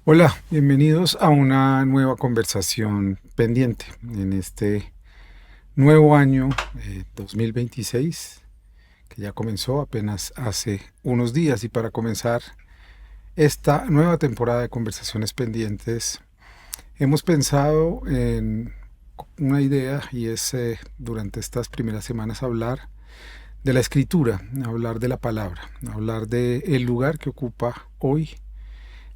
Hola, bienvenidos a una nueva conversación pendiente en este nuevo año 2026 que ya comenzó apenas hace unos días. Y para comenzar esta nueva temporada de conversaciones pendientes hemos pensado en una idea, y es durante estas primeras semanas hablar de la escritura, hablar de la palabra, hablar del lugar que ocupa hoy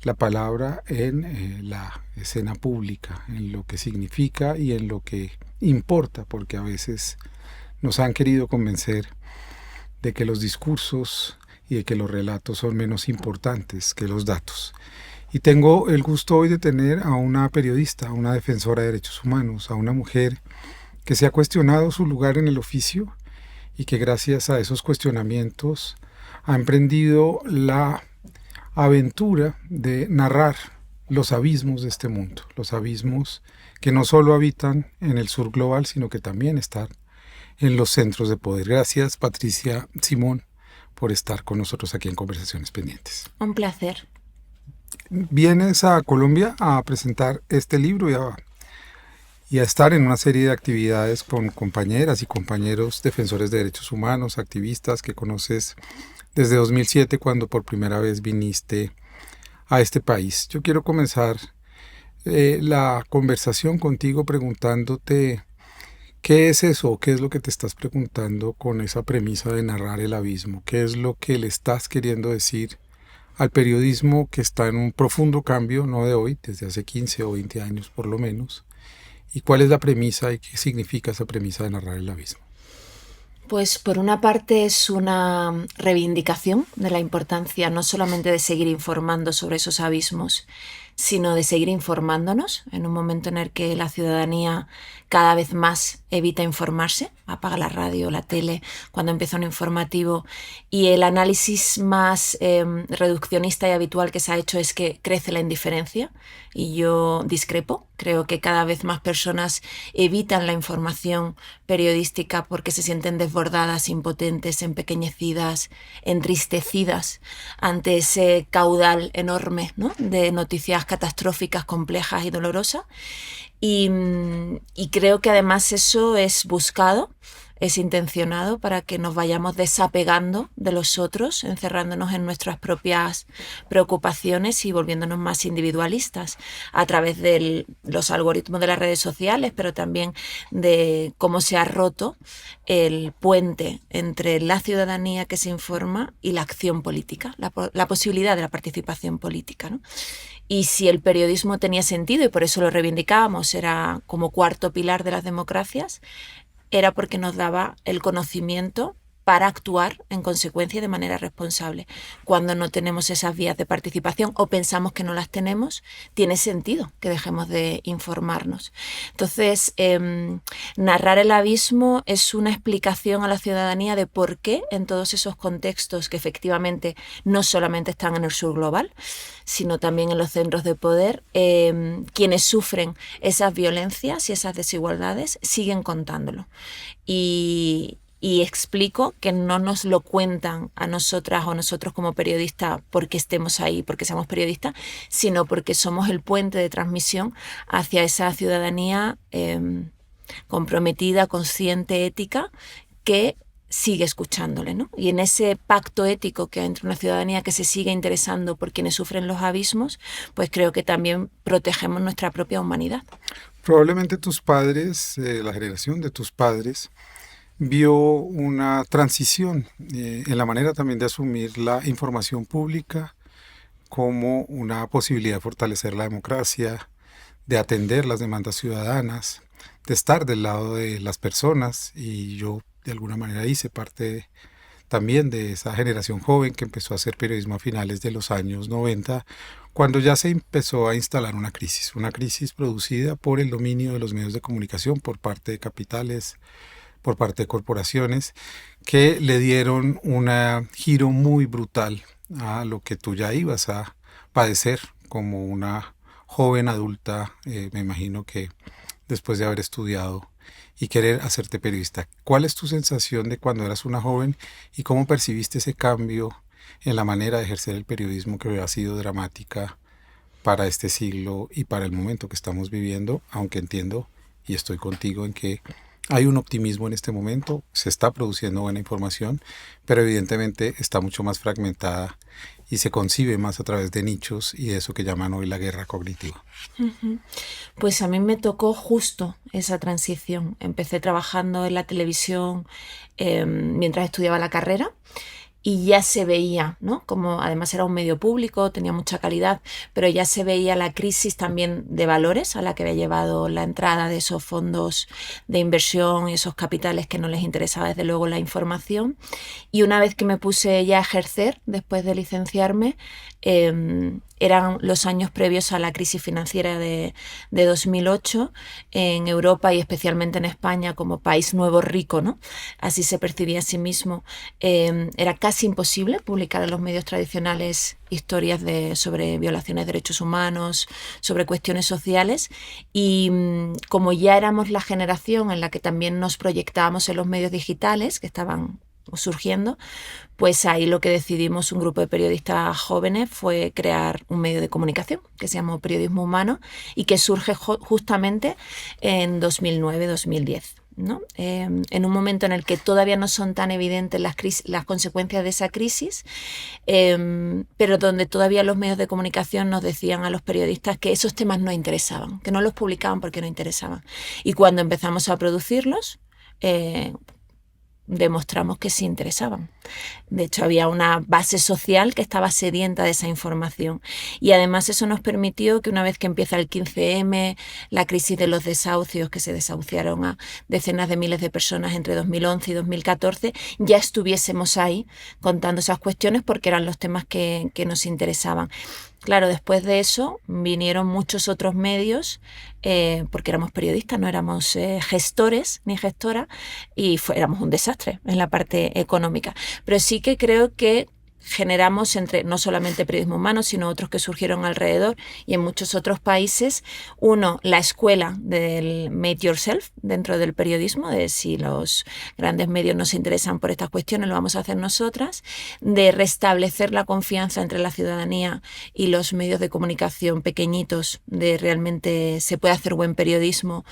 la palabra en la escena pública, en lo que significa y en lo que importa, porque a veces nos han querido convencer de que los discursos y de que los relatos son menos importantes que los datos. Y tengo el gusto hoy de tener a una periodista, a una defensora de derechos humanos, a una mujer que se ha cuestionado su lugar en el oficio y que gracias a esos cuestionamientos ha emprendido la aventura de narrar los abismos de este mundo, los abismos que no solo habitan en el sur global, sino que también están en los centros de poder. Gracias, Patricia Simón, por estar con nosotros aquí en Conversaciones Pendientes. Un placer. Vienes a Colombia a presentar este libro y a estar en una serie de actividades con compañeras y compañeros defensores de derechos humanos, activistas que conoces desde 2007, cuando por primera vez viniste a este país. Yo quiero comenzar la conversación contigo preguntándote qué es eso, qué es lo que te estás preguntando con esa premisa de narrar el abismo, qué es lo que le estás queriendo decir al periodismo que está en un profundo cambio, no de hoy, desde hace 15 o 20 años por lo menos, y cuál es la premisa y qué significa esa premisa de narrar el abismo. Pues por una parte es una reivindicación de la importancia no solamente de seguir informando sobre esos abismos, sino de seguir informándonos en un momento en el que la ciudadanía cada vez más evita informarse, apaga la radio, la tele, cuando empieza un informativo, y el análisis más reduccionista y habitual que se ha hecho es que crece la indiferencia, y yo discrepo. Creo que cada vez más personas evitan la información periodística porque se sienten desbordadas, impotentes, empequeñecidas, entristecidas ante ese caudal enorme, ¿no?, de noticias catastróficas, complejas y dolorosas. Y creo que además eso es buscado, es intencionado para que nos vayamos desapegando de los otros, encerrándonos en nuestras propias preocupaciones y volviéndonos más individualistas a través de los algoritmos de las redes sociales, pero también de cómo se ha roto el puente entre la ciudadanía que se informa y la acción política, la posibilidad de la participación política, ¿no? Y si el periodismo tenía sentido, y por eso lo reivindicábamos, era como cuarto pilar de las democracias, era porque nos daba el conocimiento para actuar en consecuencia y de manera responsable. Cuando no tenemos esas vías de participación o pensamos que no las tenemos, tiene sentido que dejemos de informarnos. Entonces, narrar el abismo es una explicación a la ciudadanía de por qué en todos esos contextos que efectivamente no solamente están en el sur global, sino también en los centros de poder, quienes sufren esas violencias y esas desigualdades siguen contándolo. Y explico que no nos lo cuentan a nosotras o a nosotros como periodistas porque estemos ahí, porque seamos periodistas, sino porque somos el puente de transmisión hacia esa ciudadanía comprometida, consciente, ética, que sigue escuchándole, ¿no? Y en ese pacto ético que hay entre una ciudadanía que se sigue interesando por quienes sufren los abismos, pues creo que también protegemos nuestra propia humanidad. Probablemente tus padres, la generación de tus padres, vio una transición en la manera también de asumir la información pública como una posibilidad de fortalecer la democracia, de atender las demandas ciudadanas, de estar del lado de las personas. Y yo de alguna manera hice parte también de esa generación joven que empezó a hacer periodismo a finales de los años 90, cuando ya se empezó a instalar una crisis producida por el dominio de los medios de comunicación por parte de capitales, por parte de corporaciones, que le dieron un giro muy brutal a lo que tú ya ibas a padecer como una joven adulta, me imagino que después de haber estudiado y querer hacerte periodista. ¿Cuál es tu sensación de cuando eras una joven y cómo percibiste ese cambio en la manera de ejercer el periodismo que ha sido dramática para este siglo y para el momento que estamos viviendo, aunque entiendo y estoy contigo en que hay un optimismo en este momento, se está produciendo buena información, pero evidentemente está mucho más fragmentada y se concibe más a través de nichos y de eso que llaman hoy la guerra cognitiva. Pues a mí me tocó justo esa transición. Empecé trabajando en la televisión mientras estudiaba la carrera. Y ya se veía, ¿no? Como además era un medio público, tenía mucha calidad, pero ya se veía la crisis también de valores a la que había llevado la entrada de esos fondos de inversión y esos capitales que no les interesaba desde luego la información. Y una vez que me puse ya a ejercer, después de licenciarme, eran los años previos a la crisis financiera de 2008 en Europa y especialmente en España como país nuevo rico, ¿no? Así se percibía a sí mismo. Era casi imposible publicar en los medios tradicionales historias sobre violaciones de derechos humanos, sobre cuestiones sociales y como ya éramos la generación en la que también nos proyectábamos en los medios digitales que estaban surgiendo, pues ahí lo que decidimos un grupo de periodistas jóvenes fue crear un medio de comunicación que se llamó Periodismo Humano y que surge justamente en 2009-2010. ¿No? En un momento en el que todavía no son tan evidentes las consecuencias de esa crisis, pero donde todavía los medios de comunicación nos decían a los periodistas que esos temas no interesaban, que no los publicaban porque no interesaban. Y cuando empezamos a producirlos, demostramos que sí interesaban. De hecho, había una base social que estaba sedienta de esa información. Y además eso nos permitió que una vez que empieza el 15M, la crisis de los desahucios, que se desahuciaron a decenas de miles de personas entre 2011 y 2014, ya estuviésemos ahí contando esas cuestiones porque eran los temas que nos interesaban. Claro, después de eso vinieron muchos otros medios, porque éramos periodistas, no éramos gestores ni gestoras, y éramos un desastre en la parte económica. Pero sí que creo que generamos entre no solamente Periodismo Humano, sino otros que surgieron alrededor y en muchos otros países, la escuela del made yourself dentro del periodismo, de si los grandes medios nos interesan por estas cuestiones, lo vamos a hacer nosotras, de restablecer la confianza entre la ciudadanía y los medios de comunicación pequeñitos, de realmente se puede hacer buen periodismo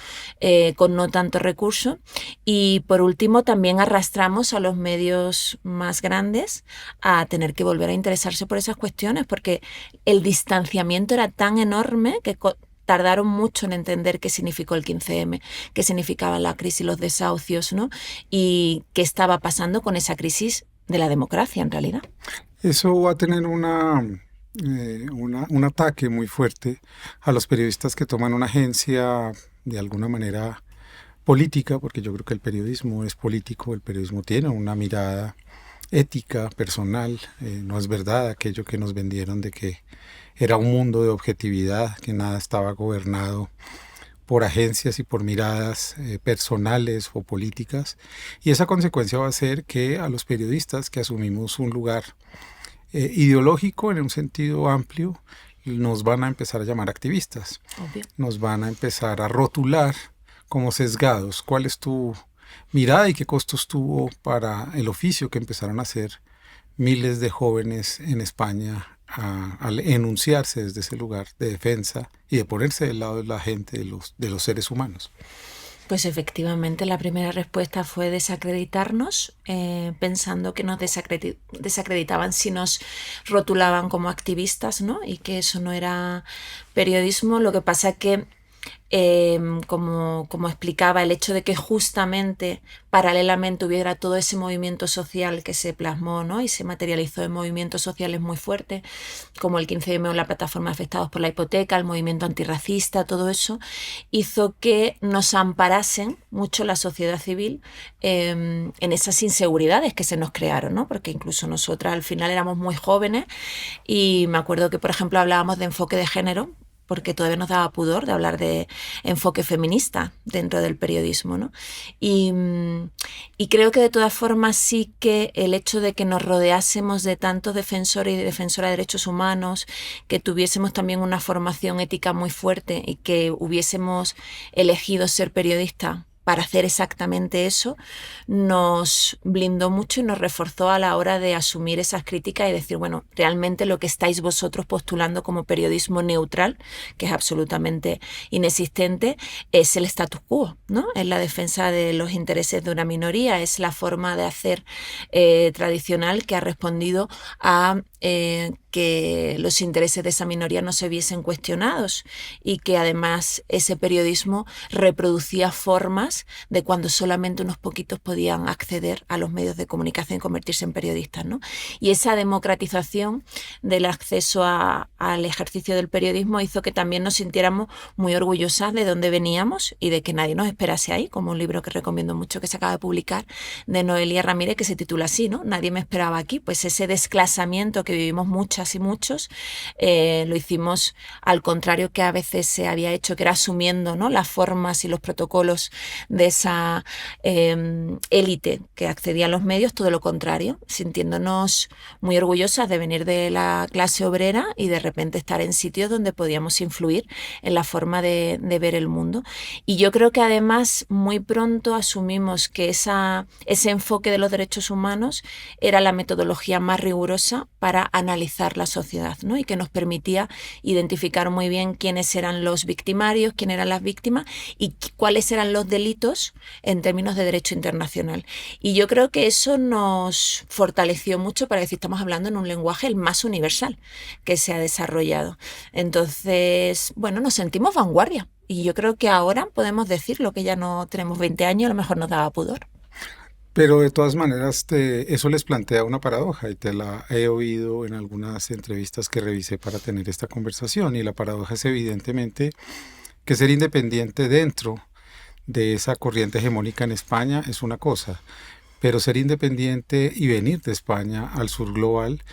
con no tanto recurso. Y por último también arrastramos a los medios más grandes a tener que volver a interesarse por esas cuestiones porque el distanciamiento era tan enorme que tardaron mucho en entender qué significó el 15M, qué significaba la crisis, los desahucios, ¿no? Y qué estaba pasando con esa crisis de la democracia en realidad. Eso va a tener un ataque muy fuerte a los periodistas que toman una agencia de alguna manera política, porque yo creo que el periodismo es político, el periodismo tiene una mirada ética, personal, no es verdad aquello que nos vendieron de que era un mundo de objetividad, que nada estaba gobernado por agencias y por miradas personales o políticas, y esa consecuencia va a ser que a los periodistas que asumimos un lugar ideológico en un sentido amplio, nos van a empezar a llamar activistas. Obvio. Nos van a empezar a rotular como sesgados. ¿Cuál es tu mirada y qué costos tuvo para el oficio que empezaron a hacer miles de jóvenes en España al enunciarse desde ese lugar de defensa y de ponerse del lado de la gente, de los seres humanos? Pues efectivamente la primera respuesta fue desacreditarnos, pensando que nos desacreditaban si nos rotulaban como activistas, ¿no? Y que eso no era periodismo. Lo que pasa es que como explicaba, el hecho de que justamente paralelamente hubiera todo ese movimiento social que se plasmó, ¿no? Y se materializó en movimientos sociales muy fuertes, como el 15M o la plataforma Afectados por la Hipoteca, el movimiento antirracista, todo eso hizo que nos amparasen mucho la sociedad civil en esas inseguridades que se nos crearon, ¿no? Porque incluso nosotras al final éramos muy jóvenes y me acuerdo que, por ejemplo, hablábamos de enfoque de género, porque todavía nos daba pudor de hablar de enfoque feminista dentro del periodismo, ¿no? Y creo que de todas formas sí que el hecho de que nos rodeásemos de tantos defensores y defensoras de derechos humanos, que tuviésemos también una formación ética muy fuerte y que hubiésemos elegido ser periodista para hacer exactamente eso, nos blindó mucho y nos reforzó a la hora de asumir esas críticas y decir, bueno, realmente lo que estáis vosotros postulando como periodismo neutral, que es absolutamente inexistente, es el status quo, ¿no? Es la defensa de los intereses de una minoría, es la forma de hacer tradicional que ha respondido a que los intereses de esa minoría no se viesen cuestionados y que además ese periodismo reproducía formas de cuando solamente unos poquitos podían acceder a los medios de comunicación y convertirse en periodistas, ¿no? Y esa democratización del acceso al ejercicio del periodismo hizo que también nos sintiéramos muy orgullosas de dónde veníamos y de que nadie nos esperase ahí, como un libro que recomiendo mucho que se acaba de publicar de Noelia Ramírez que se titula así, ¿no? Nadie me esperaba aquí. Pues ese desclasamiento que vivimos muchas y muchos, lo hicimos al contrario que a veces se había hecho, que era asumiendo, ¿no?, las formas y los protocolos de esa élite que accedía a los medios, todo lo contrario, sintiéndonos muy orgullosas de venir de la clase obrera y de repente estar en sitios donde podíamos influir en la forma de ver el mundo. Y yo creo que además muy pronto asumimos que ese enfoque de los derechos humanos era la metodología más rigurosa para analizar la sociedad, ¿no? Y que nos permitía identificar muy bien quiénes eran los victimarios, quiénes eran las víctimas y cuáles eran los delitos en términos de derecho internacional. Y yo creo que eso nos fortaleció mucho para decir, estamos hablando en un lenguaje el más universal que se ha desarrollado. Entonces, bueno, nos sentimos vanguardia. Y yo creo que ahora podemos decir lo que ya no tenemos 20 años, a lo mejor nos daba pudor. Pero de todas maneras, eso les plantea una paradoja y te la he oído en algunas entrevistas que revisé para tener esta conversación. Y la paradoja es evidentemente que ser independiente dentro de esa corriente hegemónica en España es una cosa, pero ser independiente y venir de España al sur global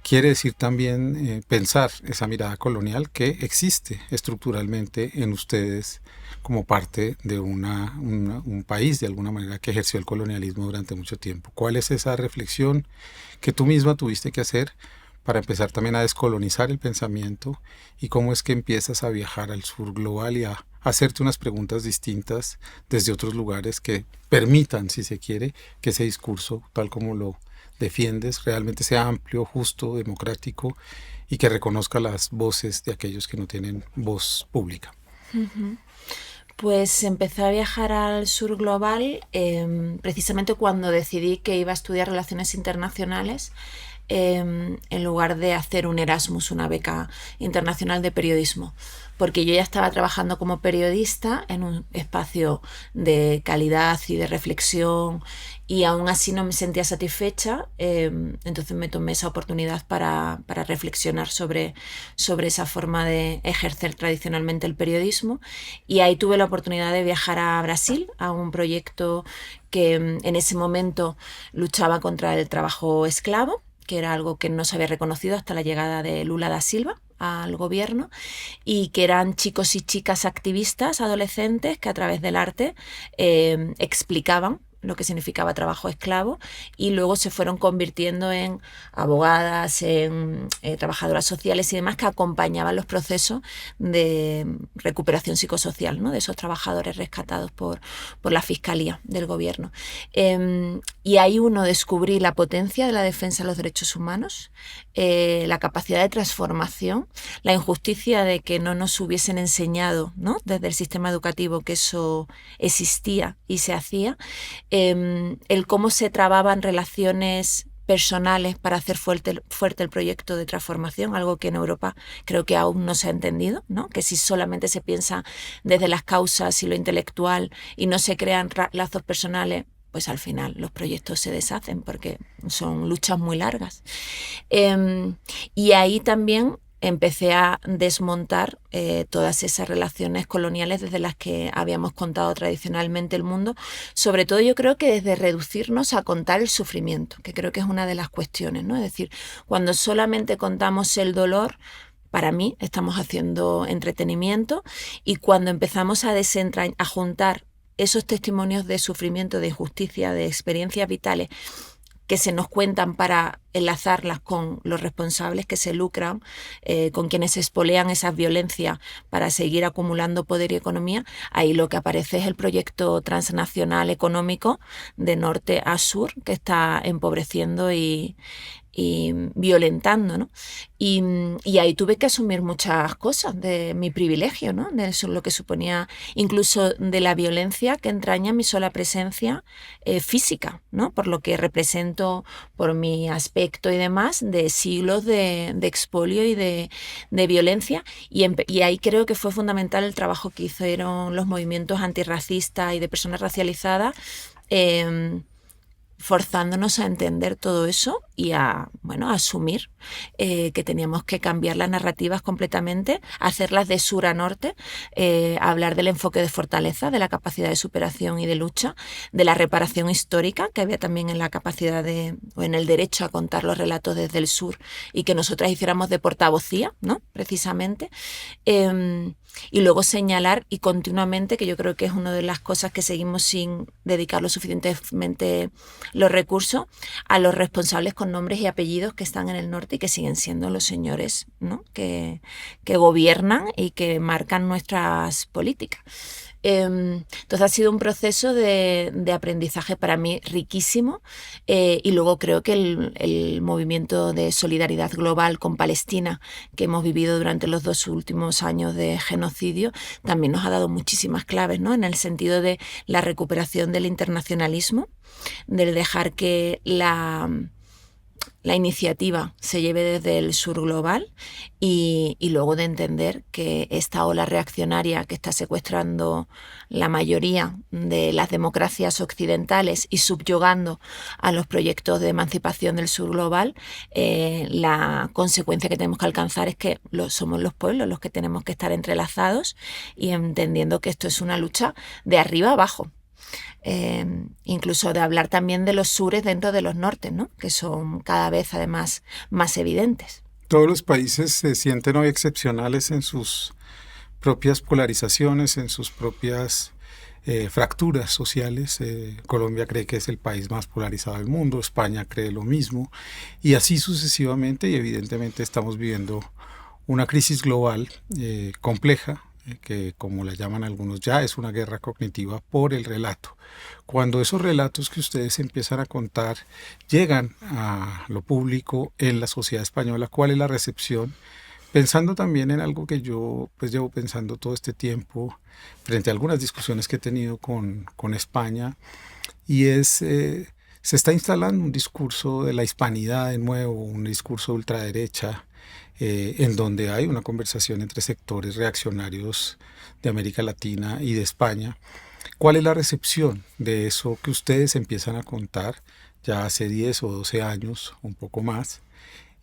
quiere decir también pensar esa mirada colonial que existe estructuralmente en ustedes como parte de un país de alguna manera que ejerció el colonialismo durante mucho tiempo. ¿Cuál es esa reflexión que tú misma tuviste que hacer para empezar también a descolonizar el pensamiento y cómo es que empiezas a viajar al sur global y a hacerte unas preguntas distintas desde otros lugares que permitan, si se quiere, que ese discurso, tal como lo defiendes, realmente sea amplio, justo, democrático y que reconozca las voces de aquellos que no tienen voz pública? Uh-huh. Pues empecé a viajar al sur global precisamente cuando decidí que iba a estudiar relaciones internacionales en lugar de hacer un Erasmus, una beca internacional de periodismo, porque yo ya estaba trabajando como periodista en un espacio de calidad y de reflexión y aún así no me sentía satisfecha, entonces me tomé esa oportunidad para reflexionar sobre esa forma de ejercer tradicionalmente el periodismo y ahí tuve la oportunidad de viajar a Brasil a un proyecto que en ese momento luchaba contra el trabajo esclavo, que era algo que no se había reconocido hasta la llegada de Lula da Silva al gobierno, y que eran chicos y chicas activistas, adolescentes, que a través del arte explicaban lo que significaba trabajo esclavo y luego se fueron convirtiendo en abogadas, en trabajadoras sociales y demás que acompañaban los procesos de recuperación psicosocial, ¿no?, de esos trabajadores rescatados por la Fiscalía del gobierno. Y ahí uno descubrí la potencia de la defensa de los derechos humanos, la capacidad de transformación, la injusticia de que no nos hubiesen enseñado, ¿no?, desde el sistema educativo que eso existía y se hacía, el cómo se trababan relaciones personales para hacer fuerte el proyecto de transformación, algo que en Europa creo que aún no se ha entendido, ¿no?, que si solamente se piensa desde las causas y lo intelectual y no se crean lazos personales, pues al final los proyectos se deshacen porque son luchas muy largas. Y ahí también empecé a desmontar todas esas relaciones coloniales desde las que habíamos contado tradicionalmente el mundo, sobre todo yo creo que desde reducirnos a contar el sufrimiento, que creo que es una de las cuestiones, ¿no? Es decir, cuando solamente contamos el dolor, para mí estamos haciendo entretenimiento, y cuando empezamos a juntar esos testimonios de sufrimiento, de injusticia, de experiencias vitales que se nos cuentan para enlazarlas con los responsables que se lucran, con quienes espolean esas violencias para seguir acumulando poder y economía, ahí lo que aparece es el proyecto transnacional económico de norte a sur que está empobreciendo y violentando, ¿no? Y ahí tuve que asumir muchas cosas de mi privilegio, ¿no? De eso, lo que suponía incluso de la violencia que entraña mi sola presencia física, ¿no? Por lo que represento, por mi aspecto y demás, de siglos de expolio y de violencia. Y ahí creo que fue fundamental el trabajo que hicieron los movimientos antirracistas y de personas racializadas, forzándonos a entender todo eso y a asumir que teníamos que cambiar las narrativas completamente, hacerlas de sur a norte, hablar del enfoque de fortaleza, de la capacidad de superación y de lucha, de la reparación histórica que había también en la capacidad o en el derecho a contar los relatos desde el sur y que nosotras hiciéramos de portavocía, ¿no? Precisamente. Y luego señalar y continuamente, que yo creo que es una de las cosas que seguimos sin dedicar lo suficientemente los recursos, a los responsables con nombres y apellidos que están en el norte y que siguen siendo los señores, ¿no? que gobiernan y que marcan nuestras políticas. Entonces ha sido un proceso de aprendizaje para mí riquísimo, y luego creo que el movimiento de solidaridad global con Palestina que hemos vivido durante los 2 últimos años de genocidio también nos ha dado muchísimas claves, ¿no? En el sentido de la recuperación del internacionalismo, del dejar que la iniciativa se lleve desde el sur global y luego de entender que esta ola reaccionaria que está secuestrando la mayoría de las democracias occidentales y subyugando a los proyectos de emancipación del sur global, la consecuencia que tenemos que alcanzar es que somos los pueblos los que tenemos que estar entrelazados y entendiendo que esto es una lucha de arriba a abajo. Incluso de hablar también de los sures dentro de los nortes, ¿no? Que son cada vez además más evidentes. Todos los países se sienten hoy excepcionales en sus propias polarizaciones, en sus propias fracturas sociales. Colombia cree que es el país más polarizado del mundo, España cree lo mismo, y así sucesivamente, y evidentemente estamos viviendo una crisis global compleja, que como la llaman algunos ya es una guerra cognitiva por el relato. Cuando esos relatos que ustedes empiezan a contar llegan a lo público en la sociedad española, ¿cuál es la recepción? Pensando también en algo que yo pues llevo pensando todo este tiempo frente a algunas discusiones que he tenido con España, y es se está instalando un discurso de la hispanidad de nuevo, un discurso de ultraderecha, en donde hay una conversación entre sectores reaccionarios de América Latina y de España. ¿Cuál es la recepción de eso que ustedes empiezan a contar ya hace 10 o 12 años, un poco más?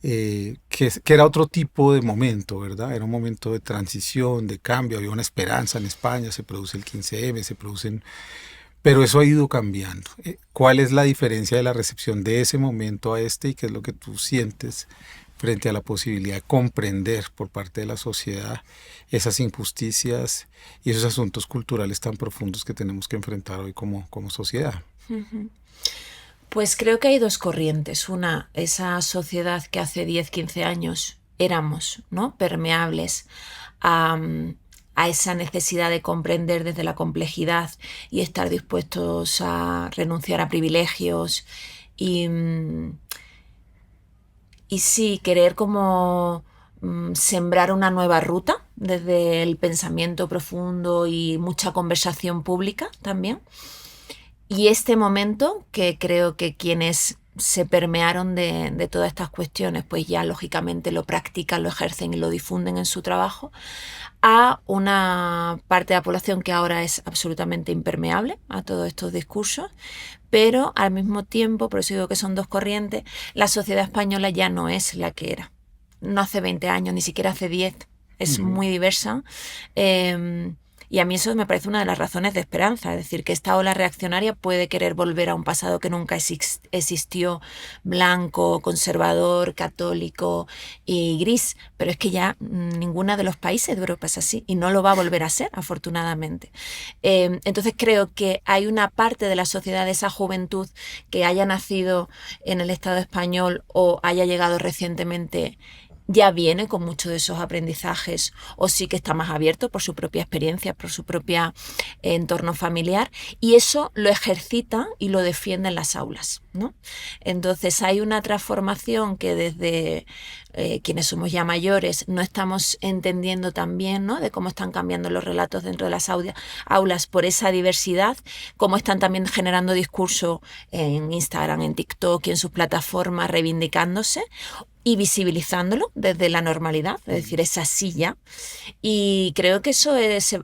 Que era otro tipo de momento, ¿verdad? Era un momento de transición, de cambio, había una esperanza en España, se produce el 15M, se producen... Pero eso ha ido cambiando. ¿Cuál es la diferencia de la recepción de ese momento a este y qué es lo que tú sientes frente a la posibilidad de comprender por parte de la sociedad esas injusticias y esos asuntos culturales tan profundos que tenemos que enfrentar hoy como sociedad? Pues creo que hay 2 corrientes. Una, esa sociedad que hace 10, 15 años éramos, ¿no? Permeables a esa necesidad de comprender desde la complejidad y estar dispuestos a renunciar a privilegios y sí, querer como sembrar una nueva ruta desde el pensamiento profundo y mucha conversación pública también. Y este momento, que creo que quienes se permearon de todas estas cuestiones, pues ya lógicamente lo practican, lo ejercen y lo difunden en su trabajo, a una parte de la población que ahora es absolutamente impermeable a todos estos discursos, pero al mismo tiempo, por eso digo que son 2 corrientes, la sociedad española ya no es la que era. No hace 20 años, ni siquiera hace 10, es muy diversa. Y a mí eso me parece una de las razones de esperanza, es decir, que esta ola reaccionaria puede querer volver a un pasado que nunca existió, blanco, conservador, católico y gris, pero es que ya ninguno de los países de Europa es así y no lo va a volver a ser, afortunadamente. Entonces creo que hay una parte de la sociedad, de esa juventud que haya nacido en el Estado español o haya llegado recientemente, ya viene con muchos de esos aprendizajes o sí que está más abierto por su propia experiencia, por su propio entorno familiar, y eso lo ejercita y lo defiende en las aulas, ¿no? Entonces hay una transformación que desde quienes somos ya mayores no estamos entendiendo tan bien, ¿no? De cómo están cambiando los relatos dentro de las aulas por esa diversidad, cómo están también generando discurso en Instagram, en TikTok y en sus plataformas reivindicándose y visibilizándolo desde la normalidad, es decir, esa silla. Y creo que eso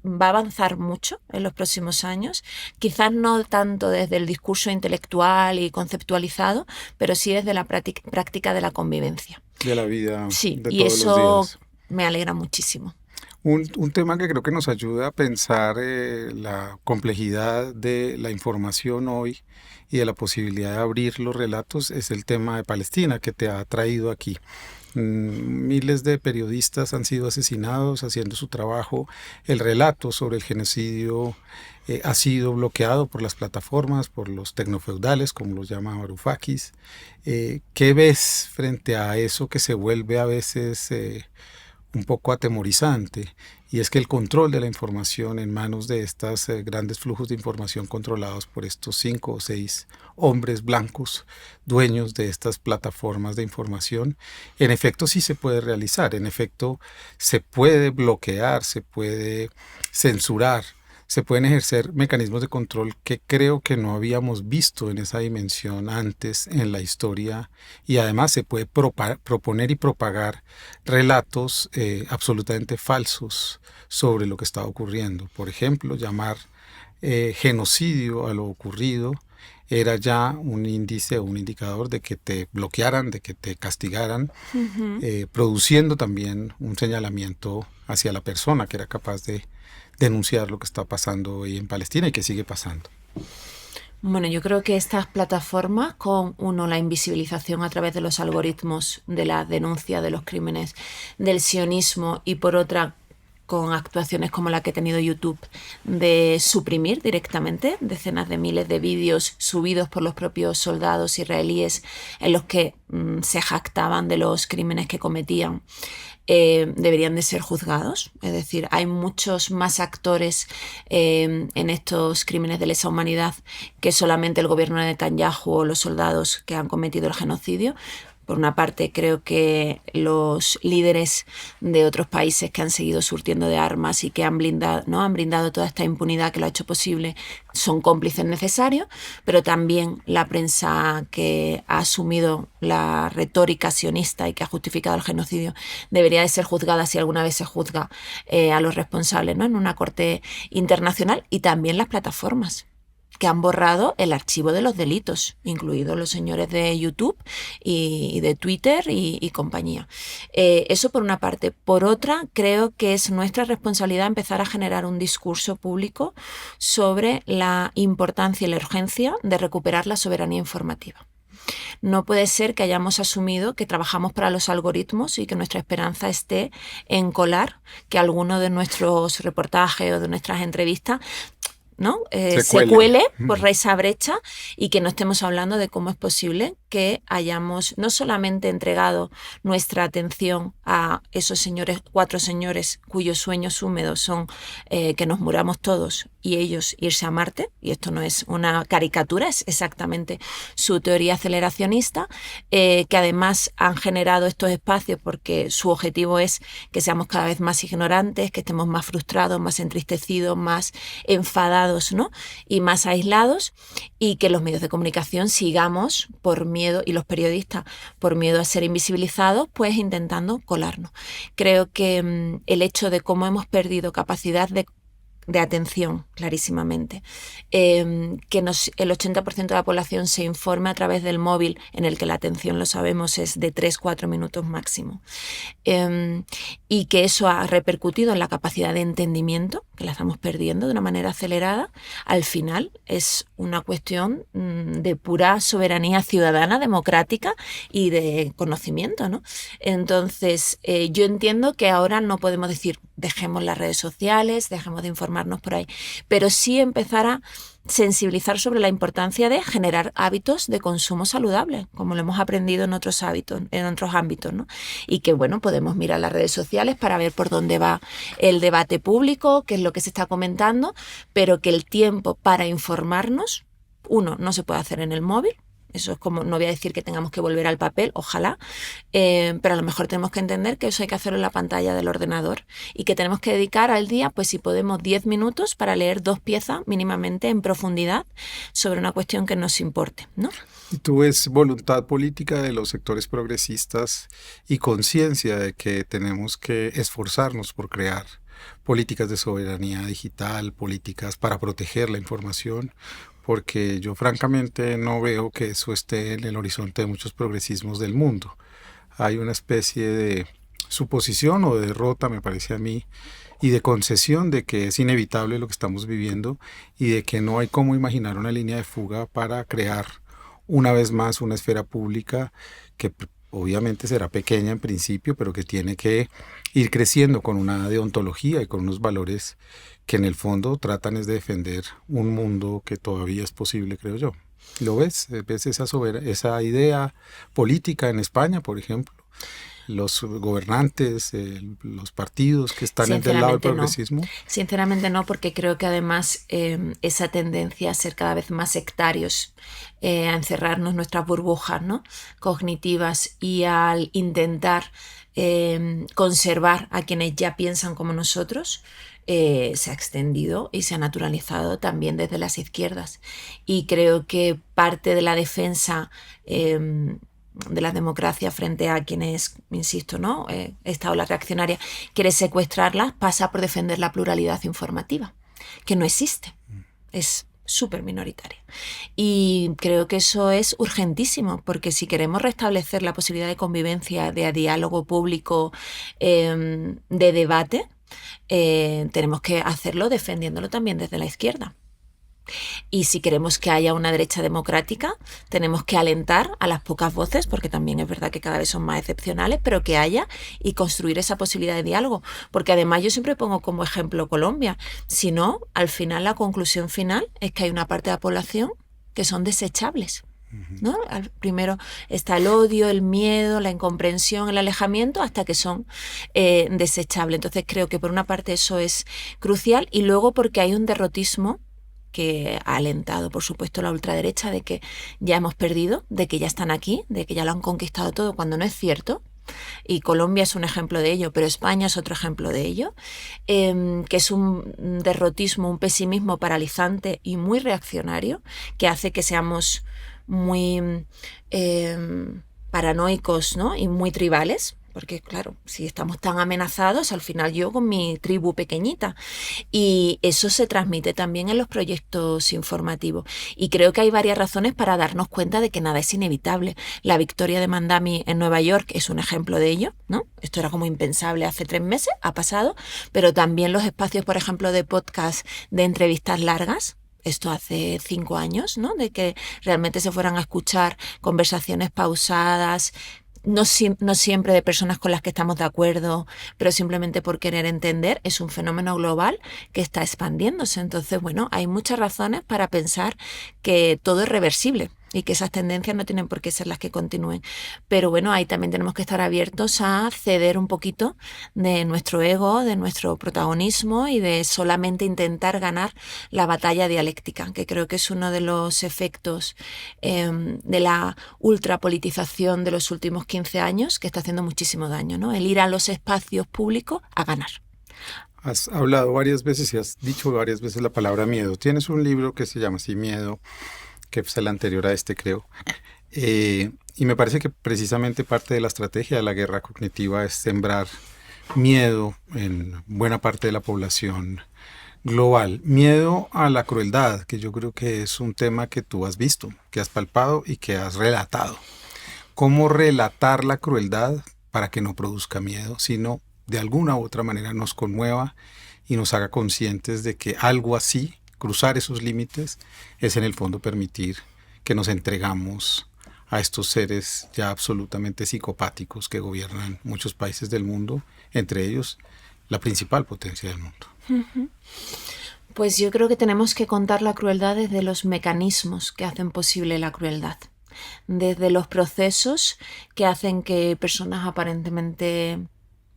va a avanzar mucho en los próximos años, quizás no tanto desde el discurso intelectual y conceptualizado, pero sí desde la práctica de la convivencia. De la vida, sí, de y todos eso los días. me alegra muchísimo. Un tema que creo que nos ayuda a pensar la complejidad de la información hoy y de la posibilidad de abrir los relatos es el tema de Palestina, que te ha traído aquí. Miles de periodistas han sido asesinados haciendo su trabajo. El relato sobre el genocidio ha sido bloqueado por las plataformas, por los tecnofeudales, como los llama Varoufakis. ¿Qué ves frente a eso que se vuelve a veces un poco atemorizante? Y es que el control de la información en manos de estos grandes flujos de información controlados por estos 5 o 6 hombres blancos, dueños de estas plataformas de información, en efecto sí se puede realizar, en efecto se puede bloquear, se puede censurar, se pueden ejercer mecanismos de control que creo que no habíamos visto en esa dimensión antes en la historia, y además se puede proponer y propagar relatos absolutamente falsos sobre lo que está ocurriendo. Por ejemplo, llamar genocidio a lo ocurrido era ya un índice o un indicador de que te bloquearan, de que te castigaran, produciendo también un señalamiento hacia la persona que era capaz de denunciar lo que está pasando hoy en Palestina y que sigue pasando. Bueno, yo creo que estas plataformas, con la invisibilización a través de los algoritmos de la denuncia de los crímenes del sionismo, y por otra, con actuaciones como la que ha tenido YouTube de suprimir directamente decenas de miles de vídeos subidos por los propios soldados israelíes en los que se jactaban de los crímenes que cometían, deberían de ser juzgados. Es decir, hay muchos más actores en estos crímenes de lesa humanidad que solamente el gobierno de Netanyahu o los soldados que han cometido el genocidio. Por una parte, creo que los líderes de otros países que han seguido surtiendo de armas y que han brindado toda esta impunidad que lo ha hecho posible son cómplices necesarios, pero también la prensa que ha asumido la retórica sionista y que ha justificado el genocidio debería de ser juzgada, si alguna vez se juzga a los responsables, ¿no?, en una corte internacional, y también las plataformas que han borrado el archivo de los delitos, incluidos los señores de YouTube y de Twitter y compañía. Eso por una parte. Por otra, creo que es nuestra responsabilidad empezar a generar un discurso público sobre la importancia y la urgencia de recuperar la soberanía informativa. No puede ser que hayamos asumido que trabajamos para los algoritmos y que nuestra esperanza esté en colar que alguno de nuestros reportajes o de nuestras entrevistas, ¿no?, se cuele por esa brecha, y que no estemos hablando de cómo es posible que hayamos no solamente entregado nuestra atención a esos 4 señores cuyos sueños húmedos son que nos muramos todos y ellos irse a Marte, y esto no es una caricatura, es exactamente su teoría aceleracionista, que además han generado estos espacios porque su objetivo es que seamos cada vez más ignorantes, que estemos más frustrados, más entristecidos, más enfadados, ¿no?, y más aislados, y que los medios de comunicación sigamos por miedo, y los periodistas por miedo a ser invisibilizados, pues intentando colarnos. Creo que el hecho de cómo hemos perdido capacidad de atención, clarísimamente, que el 80% de la población se informe a través del móvil, en el que la atención, lo sabemos, es de 3-4 minutos máximo, y que eso ha repercutido en la capacidad de entendimiento, que la estamos perdiendo de una manera acelerada, al final es una cuestión de pura soberanía ciudadana, democrática y de conocimiento, ¿no? Entonces, yo entiendo que ahora no podemos decir dejemos las redes sociales, dejemos de informarnos por ahí, pero sí empezar a sensibilizar sobre la importancia de generar hábitos de consumo saludable, como lo hemos aprendido en otros hábitos, en otros ámbitos, ¿no? Y que, bueno, podemos mirar las redes sociales para ver por dónde va el debate público, qué es lo que se está comentando, pero que el tiempo para informarnos, uno, no se puede hacer en el móvil. Eso es como, no voy a decir que tengamos que volver al papel, ojalá, pero a lo mejor tenemos que entender que eso hay que hacerlo en la pantalla del ordenador y que tenemos que dedicar al día, pues si podemos, 10 minutos para leer 2 piezas mínimamente en profundidad sobre una cuestión que nos importe, ¿no? ¿Tú ves voluntad política de los sectores progresistas y conciencia de que tenemos que esforzarnos por crear políticas de soberanía digital, políticas para proteger la información? Porque yo francamente no veo que eso esté en el horizonte de muchos progresismos del mundo. Hay una especie de suposición o de derrota, me parece a mí, y de concesión de que es inevitable lo que estamos viviendo y de que no hay cómo imaginar una línea de fuga para crear una vez más una esfera pública que obviamente será pequeña en principio, pero que tiene que ir creciendo con una deontología y con unos valores que en el fondo tratan es de defender un mundo que todavía es posible, creo yo. ¿Lo ves? ¿Ves esa idea política en España, por ejemplo? Los gobernantes, los partidos que están del lado del progresismo. No. Sinceramente no, porque creo que además esa tendencia a ser cada vez más sectarios, a encerrarnos en nuestras burbujas, ¿no?, cognitivas, y al intentar conservar a quienes ya piensan como nosotros, se ha extendido y se ha naturalizado también desde las izquierdas. Y creo que parte de la defensa de la democracia frente a quienes, insisto, ¿no?, esta ola reaccionaria quiere secuestrarlas, pasa por defender la pluralidad informativa, que no existe, es súper minoritaria. Y creo que eso es urgentísimo, porque si queremos restablecer la posibilidad de convivencia, de diálogo público, de debate, tenemos que hacerlo defendiéndolo también desde la izquierda. Y si queremos que haya una derecha democrática, tenemos que alentar a las pocas voces, porque también es verdad que cada vez son más excepcionales, pero que haya, y construir esa posibilidad de diálogo. Porque además yo siempre pongo como ejemplo Colombia. Si no, al final la conclusión final es que hay una parte de la población que son desechables, ¿no? Primero está el odio, el miedo, la incomprensión, el alejamiento, hasta que son desechables. Entonces creo que por una parte eso es crucial, y luego porque hay un derrotismo que ha alentado, por supuesto, la ultraderecha, de que ya hemos perdido, de que ya están aquí, de que ya lo han conquistado todo, cuando no es cierto. Y Colombia es un ejemplo de ello, pero España es otro ejemplo de ello, que es un derrotismo, un pesimismo paralizante y muy reaccionario, que hace que seamos muy paranoicos, ¿no?, y muy tribales. Porque claro, si estamos tan amenazados, al final yo con mi tribu pequeñita. Y eso se transmite también en los proyectos informativos. Y creo que hay varias razones para darnos cuenta de que nada es inevitable. La victoria de Mandami en Nueva York es un ejemplo de ello, ¿no? Esto era como impensable hace 3 meses, ha pasado. Pero también los espacios, por ejemplo, de podcast, de entrevistas largas. Esto hace 5 años, ¿no?, de que realmente se fueran a escuchar conversaciones pausadas, no siempre de personas con las que estamos de acuerdo, pero simplemente por querer entender. Es un fenómeno global que está expandiéndose. Entonces, bueno, hay muchas razones para pensar que todo es reversible y que esas tendencias no tienen por qué ser las que continúen. Pero bueno, ahí también tenemos que estar abiertos a ceder un poquito de nuestro ego, de nuestro protagonismo, y de solamente intentar ganar la batalla dialéctica, que creo que es uno de los efectos de la ultrapolitización de los últimos 15 años, que está haciendo muchísimo daño, ¿no? El ir a los espacios públicos a ganar. Has hablado varias veces y has dicho varias veces la palabra miedo. Tienes un libro que se llama así, Miedo, que es el anterior a este, creo. Y me parece que precisamente parte de la estrategia de la guerra cognitiva es sembrar miedo en buena parte de la población global. Miedo a la crueldad, que yo creo que es un tema que tú has visto, que has palpado y que has relatado. ¿Cómo relatar la crueldad para que no produzca miedo, sino de alguna u otra manera nos conmueva y nos haga conscientes de que algo así, cruzar esos límites, es en el fondo permitir que nos entregamos a estos seres ya absolutamente psicopáticos que gobiernan muchos países del mundo, entre ellos la principal potencia del mundo. Uh-huh. Pues yo creo que tenemos que contar la crueldad desde los mecanismos que hacen posible la crueldad, desde los procesos que hacen que personas aparentemente,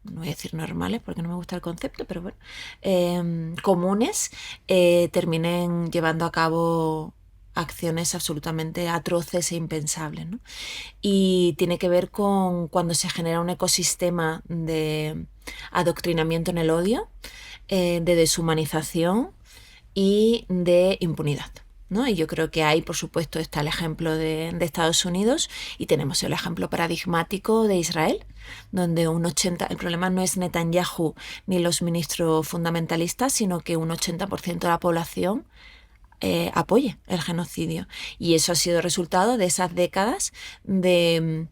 no voy a decir normales porque no me gusta el concepto, pero bueno, comunes, terminen llevando a cabo acciones absolutamente atroces e impensables, ¿no? Y tiene que ver con cuando se genera un ecosistema de adoctrinamiento en el odio, de deshumanización y de impunidad, ¿no? Y yo creo que ahí, por supuesto, está el ejemplo de Estados Unidos y tenemos el ejemplo paradigmático de Israel, donde el problema no es Netanyahu ni los ministros fundamentalistas, sino que un 80% de la población apoye el genocidio. Y eso ha sido resultado de esas décadas de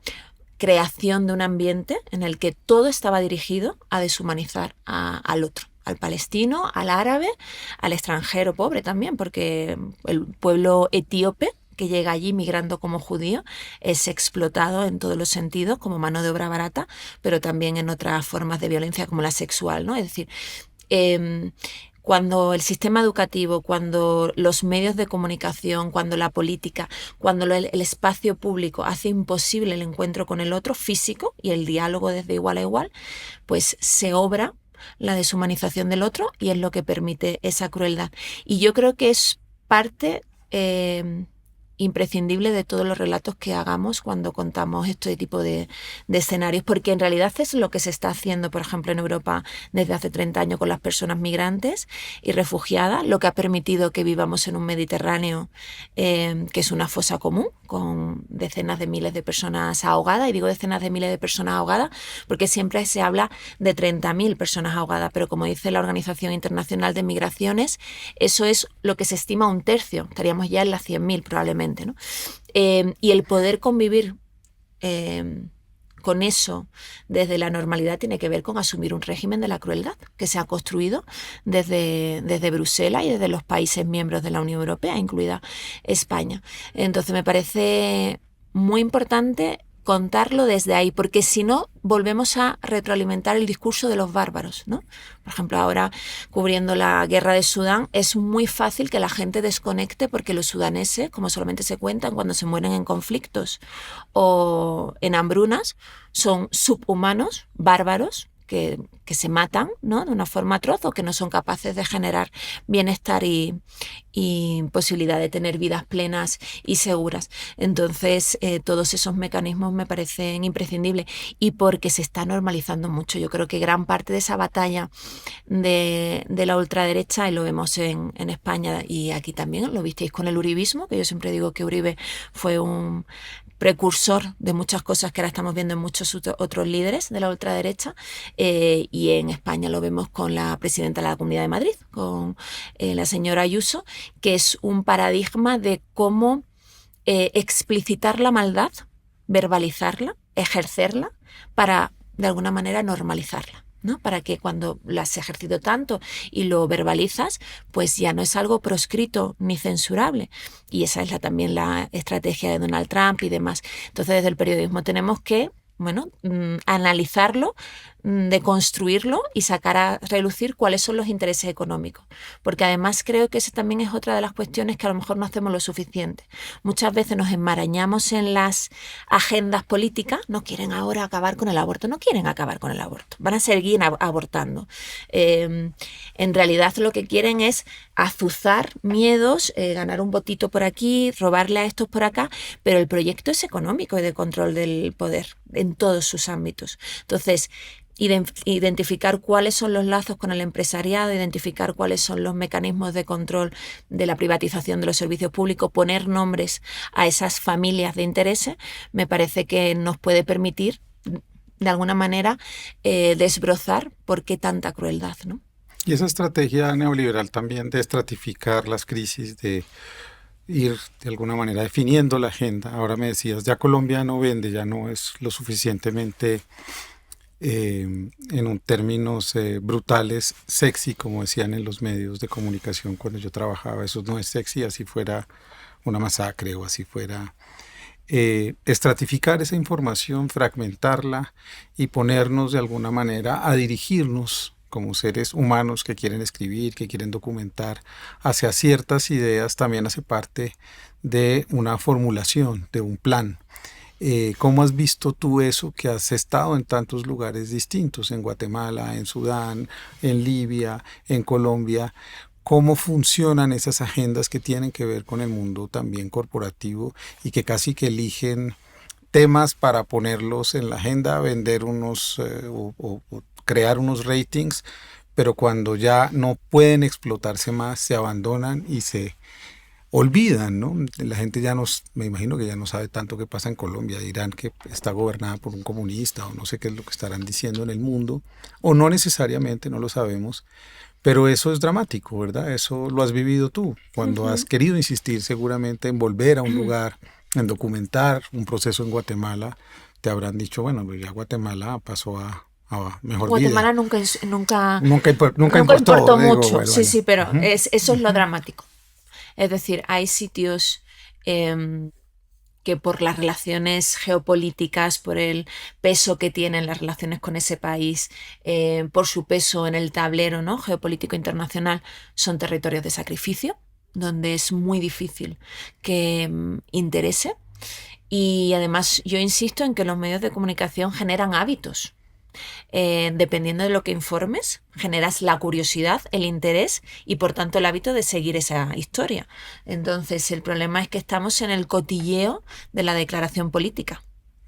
creación de un ambiente en el que todo estaba dirigido a deshumanizar al otro, al palestino, al árabe, al extranjero pobre también, porque el pueblo etíope que llega allí migrando como judío es explotado en todos los sentidos como mano de obra barata, pero también en otras formas de violencia como la sexual, ¿no? Es decir, cuando el sistema educativo, cuando los medios de comunicación, cuando la política, cuando el espacio público hace imposible el encuentro con el otro físico y el diálogo desde igual a igual, pues se obra la deshumanización del otro y es lo que permite esa crueldad. Y yo creo que es parte imprescindible de todos los relatos que hagamos cuando contamos este tipo de escenarios, porque en realidad es lo que se está haciendo, por ejemplo, en Europa desde hace 30 años con las personas migrantes y refugiadas, lo que ha permitido que vivamos en un Mediterráneo que es una fosa común, con decenas de miles de personas ahogadas, y digo decenas de miles de personas ahogadas porque siempre se habla de 30.000 personas ahogadas, pero como dice la Organización Internacional de Migraciones, eso es lo que se estima un tercio, estaríamos ya en las 100.000 probablemente, ¿no? Y el poder convivir con eso desde la normalidad tiene que ver con asumir un régimen de la crueldad que se ha construido desde Bruselas y desde los países miembros de la Unión Europea, incluida España. Entonces me parece muy importante contarlo desde ahí, porque si no volvemos a retroalimentar el discurso de los bárbaros, ¿no? Por ejemplo, ahora cubriendo la guerra de Sudán, es muy fácil que la gente desconecte porque los sudaneses, como solamente se cuentan cuando se mueren en conflictos o en hambrunas, son subhumanos, bárbaros, que se matan, ¿no? De una forma atroz o que no son capaces de generar bienestar y posibilidad de tener vidas plenas y seguras. Entonces, todos esos mecanismos me parecen imprescindibles y porque se está normalizando mucho. Yo creo que gran parte de esa batalla de la ultraderecha, y lo vemos en España y aquí también, lo visteis con el uribismo, que yo siempre digo que Uribe fue un precursor de muchas cosas que ahora estamos viendo en muchos otros líderes de la ultraderecha, y en España lo vemos con la presidenta de la Comunidad de Madrid, con la señora Ayuso, que es un paradigma de cómo explicitar la maldad, verbalizarla, ejercerla, para de alguna manera normalizarla, ¿no? Para que cuando la has ejercido tanto y lo verbalizas, pues ya no es algo proscrito ni censurable. Y esa es también la estrategia de Donald Trump y demás. Entonces, desde el periodismo tenemos que, analizarlo, deconstruirlo y sacar a relucir cuáles son los intereses económicos. Porque además creo que esa también es otra de las cuestiones que a lo mejor no hacemos lo suficiente. Muchas veces nos enmarañamos en las agendas políticas, no quieren ahora acabar con el aborto, no quieren acabar con el aborto, van a seguir abortando. En realidad lo que quieren es azuzar miedos, ganar un votito por aquí, robarle a estos por acá, pero el proyecto es económico y de control del poder en todos sus ámbitos. Entonces, identificar cuáles son los lazos con el empresariado, identificar cuáles son los mecanismos de control de la privatización de los servicios públicos, poner nombres a esas familias de intereses, me parece que nos puede permitir, de alguna manera, desbrozar por qué tanta crueldad, ¿no? Y esa estrategia neoliberal también de estratificar las crisis, de ir de alguna manera definiendo la agenda. Ahora me decías, ya Colombia no vende, ya no es lo suficientemente en términos brutales, sexy, como decían en los medios de comunicación cuando yo trabajaba. Eso no es sexy, así fuera una masacre o así fuera. Estratificar esa información, fragmentarla y ponernos de alguna manera a dirigirnos como seres humanos que quieren escribir, que quieren documentar hacia ciertas ideas, también hace parte de una formulación, de un plan. ¿Cómo has visto tú eso que has estado en tantos lugares distintos, en Guatemala, en Sudán, en Libia, en Colombia? ¿Cómo funcionan esas agendas que tienen que ver con el mundo también corporativo y que casi que eligen temas para ponerlos en la agenda, vender unos o crear unos ratings, pero cuando ya no pueden explotarse más, se abandonan y se olvidan, ¿no? La gente ya no, me imagino que ya no sabe tanto qué pasa en Colombia, dirán que está gobernada por un comunista o no sé qué es lo que estarán diciendo en el mundo, o no necesariamente, no lo sabemos, pero eso es dramático, ¿verdad? Eso lo has vivido tú, cuando has Ujú. querido insistir seguramente en volver a un lugar, en documentar un proceso en Guatemala, te habrán dicho, bueno, pues ya Guatemala pasó a mejor vida. Guatemala nunca, nunca, Nunca nunca importó, importó digo, mucho, bueno, sí, bueno. sí, pero Ujú, eso es lo ujú, dramático. Es decir, hay sitios em, que por las relaciones geopolíticas, por el peso que tienen las relaciones con ese país, por su peso en el tablero, ¿no?, geopolítico internacional, son territorios de sacrificio, donde es muy difícil que interese. Y además yo insisto en que los medios de comunicación generan hábitos. Dependiendo de lo que informes, generas la curiosidad, el interés y por tanto el hábito de seguir esa historia. Entonces el problema es que estamos en el cotilleo de la declaración política.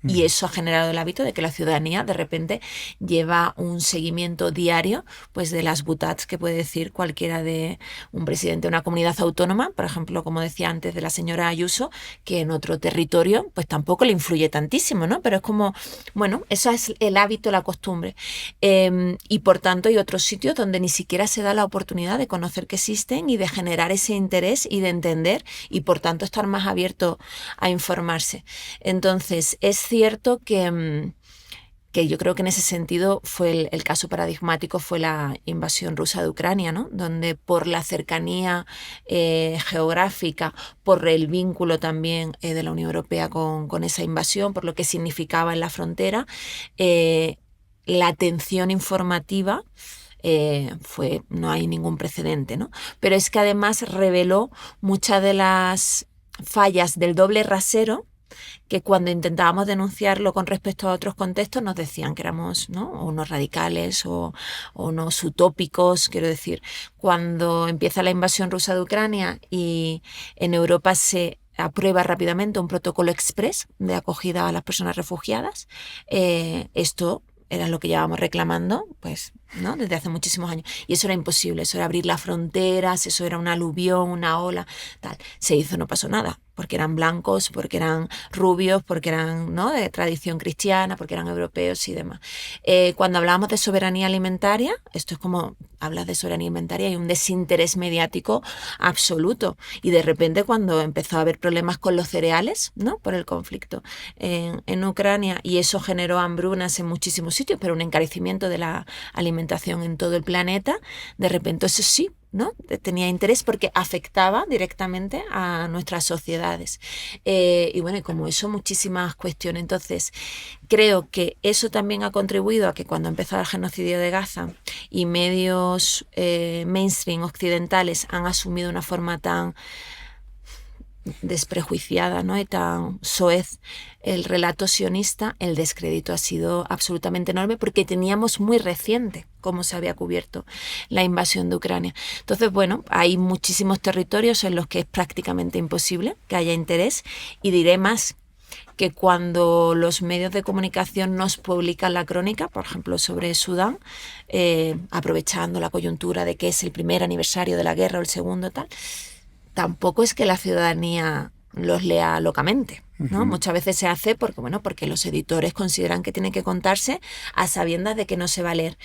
Y ujú. eso ha generado el hábito de que la ciudadanía de repente lleva un seguimiento diario pues de las butats que puede decir cualquiera de un presidente de una comunidad autónoma, por ejemplo, como decía antes de la señora Ayuso, que en otro territorio pues tampoco le influye tantísimo, ¿no? Pero es como, bueno, eso es el hábito, la costumbre. Y por tanto hay otros sitios donde ni siquiera se da la oportunidad de conocer que existen y de generar ese interés y de entender y por tanto estar más abierto a informarse. Entonces, es cierto que yo creo que en ese sentido fue el caso paradigmático fue la invasión rusa de Ucrania, ¿no? Donde por la cercanía geográfica, por el vínculo también de la Unión Europea con esa invasión, por lo que significaba en la frontera, eh, la atención informativa no hay ningún precedente, ¿no? Pero es que además reveló muchas de las fallas del doble rasero que cuando intentábamos denunciarlo con respecto a otros contextos nos decían que éramos, ¿no?, unos radicales o unos utópicos. Quiero decir, cuando empieza la invasión rusa de Ucrania y en Europa se aprueba rápidamente un protocolo express de acogida a las personas refugiadas, esto era lo que llevábamos reclamando, pues, ¿no?, desde hace muchísimos años. Y eso era imposible, eso era abrir las fronteras, eso era una aluvión, una ola, tal. Se hizo, no pasó nada, porque eran blancos, porque eran rubios, porque eran, ¿no?, de tradición cristiana, porque eran europeos y demás. Cuando hablábamos de soberanía alimentaria, esto es como hablas de soberanía alimentaria y un desinterés mediático absoluto. Y de repente cuando empezó a haber problemas con los cereales, ¿no?, por el conflicto en Ucrania, y eso generó hambrunas en muchísimos sitios, pero un encarecimiento de la alimentación en todo el planeta, de repente eso sí, ¿no?, tenía interés porque afectaba directamente a nuestras sociedades. Y bueno, y como eso, muchísimas cuestiones. Entonces, creo que eso también ha contribuido a que cuando empezó el genocidio de Gaza y medios mainstream occidentales han asumido una forma tan desprejuiciada, ¿no?, y tan soez el relato sionista, el descrédito ha sido absolutamente enorme porque teníamos muy reciente cómo se había cubierto la invasión de Ucrania. Entonces, bueno, hay muchísimos territorios en los que es prácticamente imposible que haya interés, y diré más, que cuando los medios de comunicación nos publican la crónica, por ejemplo, sobre Sudán, aprovechando la coyuntura de que es el primer aniversario de la guerra o el segundo, tal, tampoco es que la ciudadanía los lea locamente, ¿no? Ujú. Muchas veces se hace porque, bueno, porque los editores consideran que tiene que contarse a sabiendas de que no se va a leer.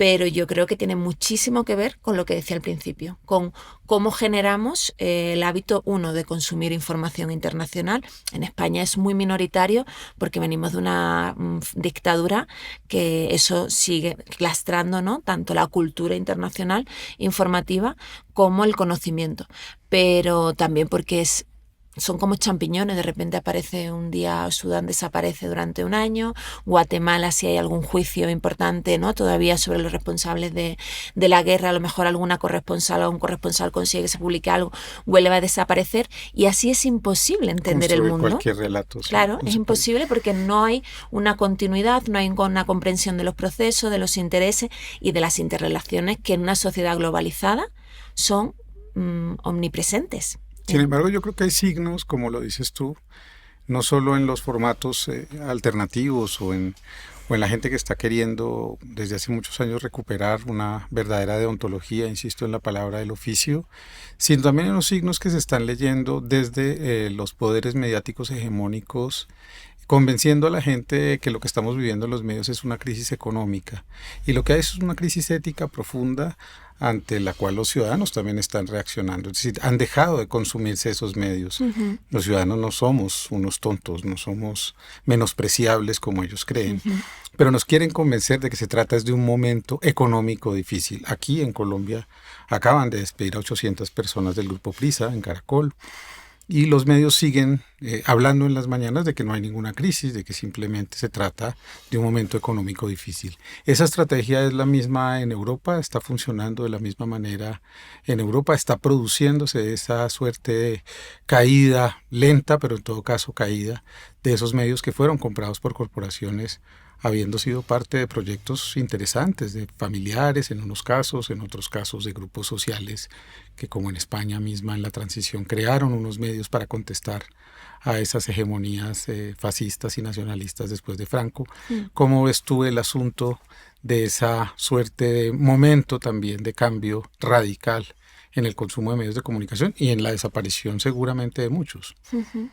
pero yo creo que tiene muchísimo que ver con lo que decía al principio, con cómo generamos el hábito, uno, de consumir información internacional. En España es muy minoritario porque venimos de una dictadura que eso sigue lastrando, ¿no?, tanto la cultura internacional informativa como el conocimiento, pero también porque son como champiñones, de repente aparece un día, Sudán desaparece durante un año, Guatemala, si hay algún juicio importante, ¿no?, todavía sobre los responsables de la guerra, a lo mejor alguna corresponsal o un corresponsal consigue que se publique algo, vuelve a desaparecer, y así es imposible entender Construir el mundo. Cualquier relato. Sí, claro, no es imposible porque no hay una continuidad, no hay una comprensión de los procesos, de los intereses y de las interrelaciones que en una sociedad globalizada son omnipresentes. Sin embargo, yo creo que hay signos, como lo dices tú, no solo en los formatos alternativos o en la gente que está queriendo desde hace muchos años recuperar una verdadera deontología, insisto en la palabra del oficio, sino también en los signos que se están leyendo desde los poderes mediáticos hegemónicos, convenciendo a la gente de que lo que estamos viviendo en los medios es una crisis económica. Y lo que hay es una crisis ética profunda ante la cual los ciudadanos también están reaccionando. Es decir, han dejado de consumirse esos medios. Uh-huh. Los ciudadanos no somos unos tontos, no somos menospreciables como ellos creen, uh-huh, pero nos quieren convencer de que se trata de un momento económico difícil. Aquí en Colombia acaban de despedir a 800 personas del Grupo Prisa en Caracol. Y los medios siguen hablando en las mañanas de que no hay ninguna crisis, de que simplemente se trata de un momento económico difícil. Esa estrategia es la misma en Europa, está funcionando de la misma manera en Europa, está produciéndose esa suerte de caída lenta, pero en todo caso caída, de esos medios que fueron comprados por corporaciones, habiendo sido parte de proyectos interesantes, de familiares en unos casos, en otros casos de grupos sociales que, como en España misma en la transición, crearon unos medios para contestar a esas hegemonías fascistas y nacionalistas después de Franco. ¿Cómo ves tú el asunto de esa suerte de momento también de cambio radical en el consumo de medios de comunicación y en la desaparición seguramente de muchos? Uh-huh.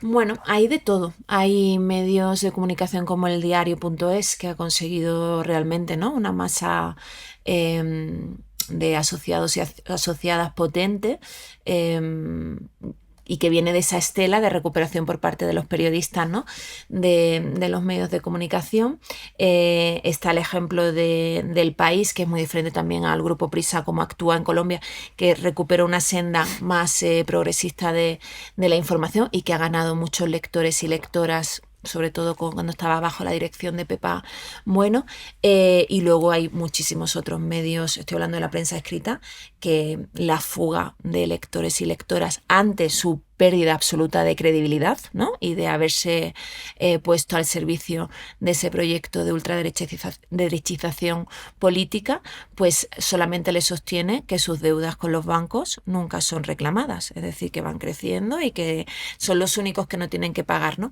Bueno, hay de todo. Hay medios de comunicación como el diario.es, que ha conseguido realmente, ¿no?, una masa de asociados y asociadas potente, y que viene de esa estela de recuperación por parte de los periodistas, ¿no?, de los medios de comunicación. Está el ejemplo del País, que es muy diferente también al Grupo Prisa, como actúa en Colombia, que recupera una senda más progresista de la información y que ha ganado muchos lectores y lectoras, sobre todo cuando estaba bajo la dirección de Pepa Bueno, y luego hay muchísimos otros medios, estoy hablando de la prensa escrita, que la fuga de lectores y lectoras ante su pérdida absoluta de credibilidad, ¿no?, y de haberse puesto al servicio de ese proyecto de ultraderechización política, pues solamente le sostiene que sus deudas con los bancos nunca son reclamadas, es decir, que van creciendo y que son los únicos que no tienen que pagar, ¿no?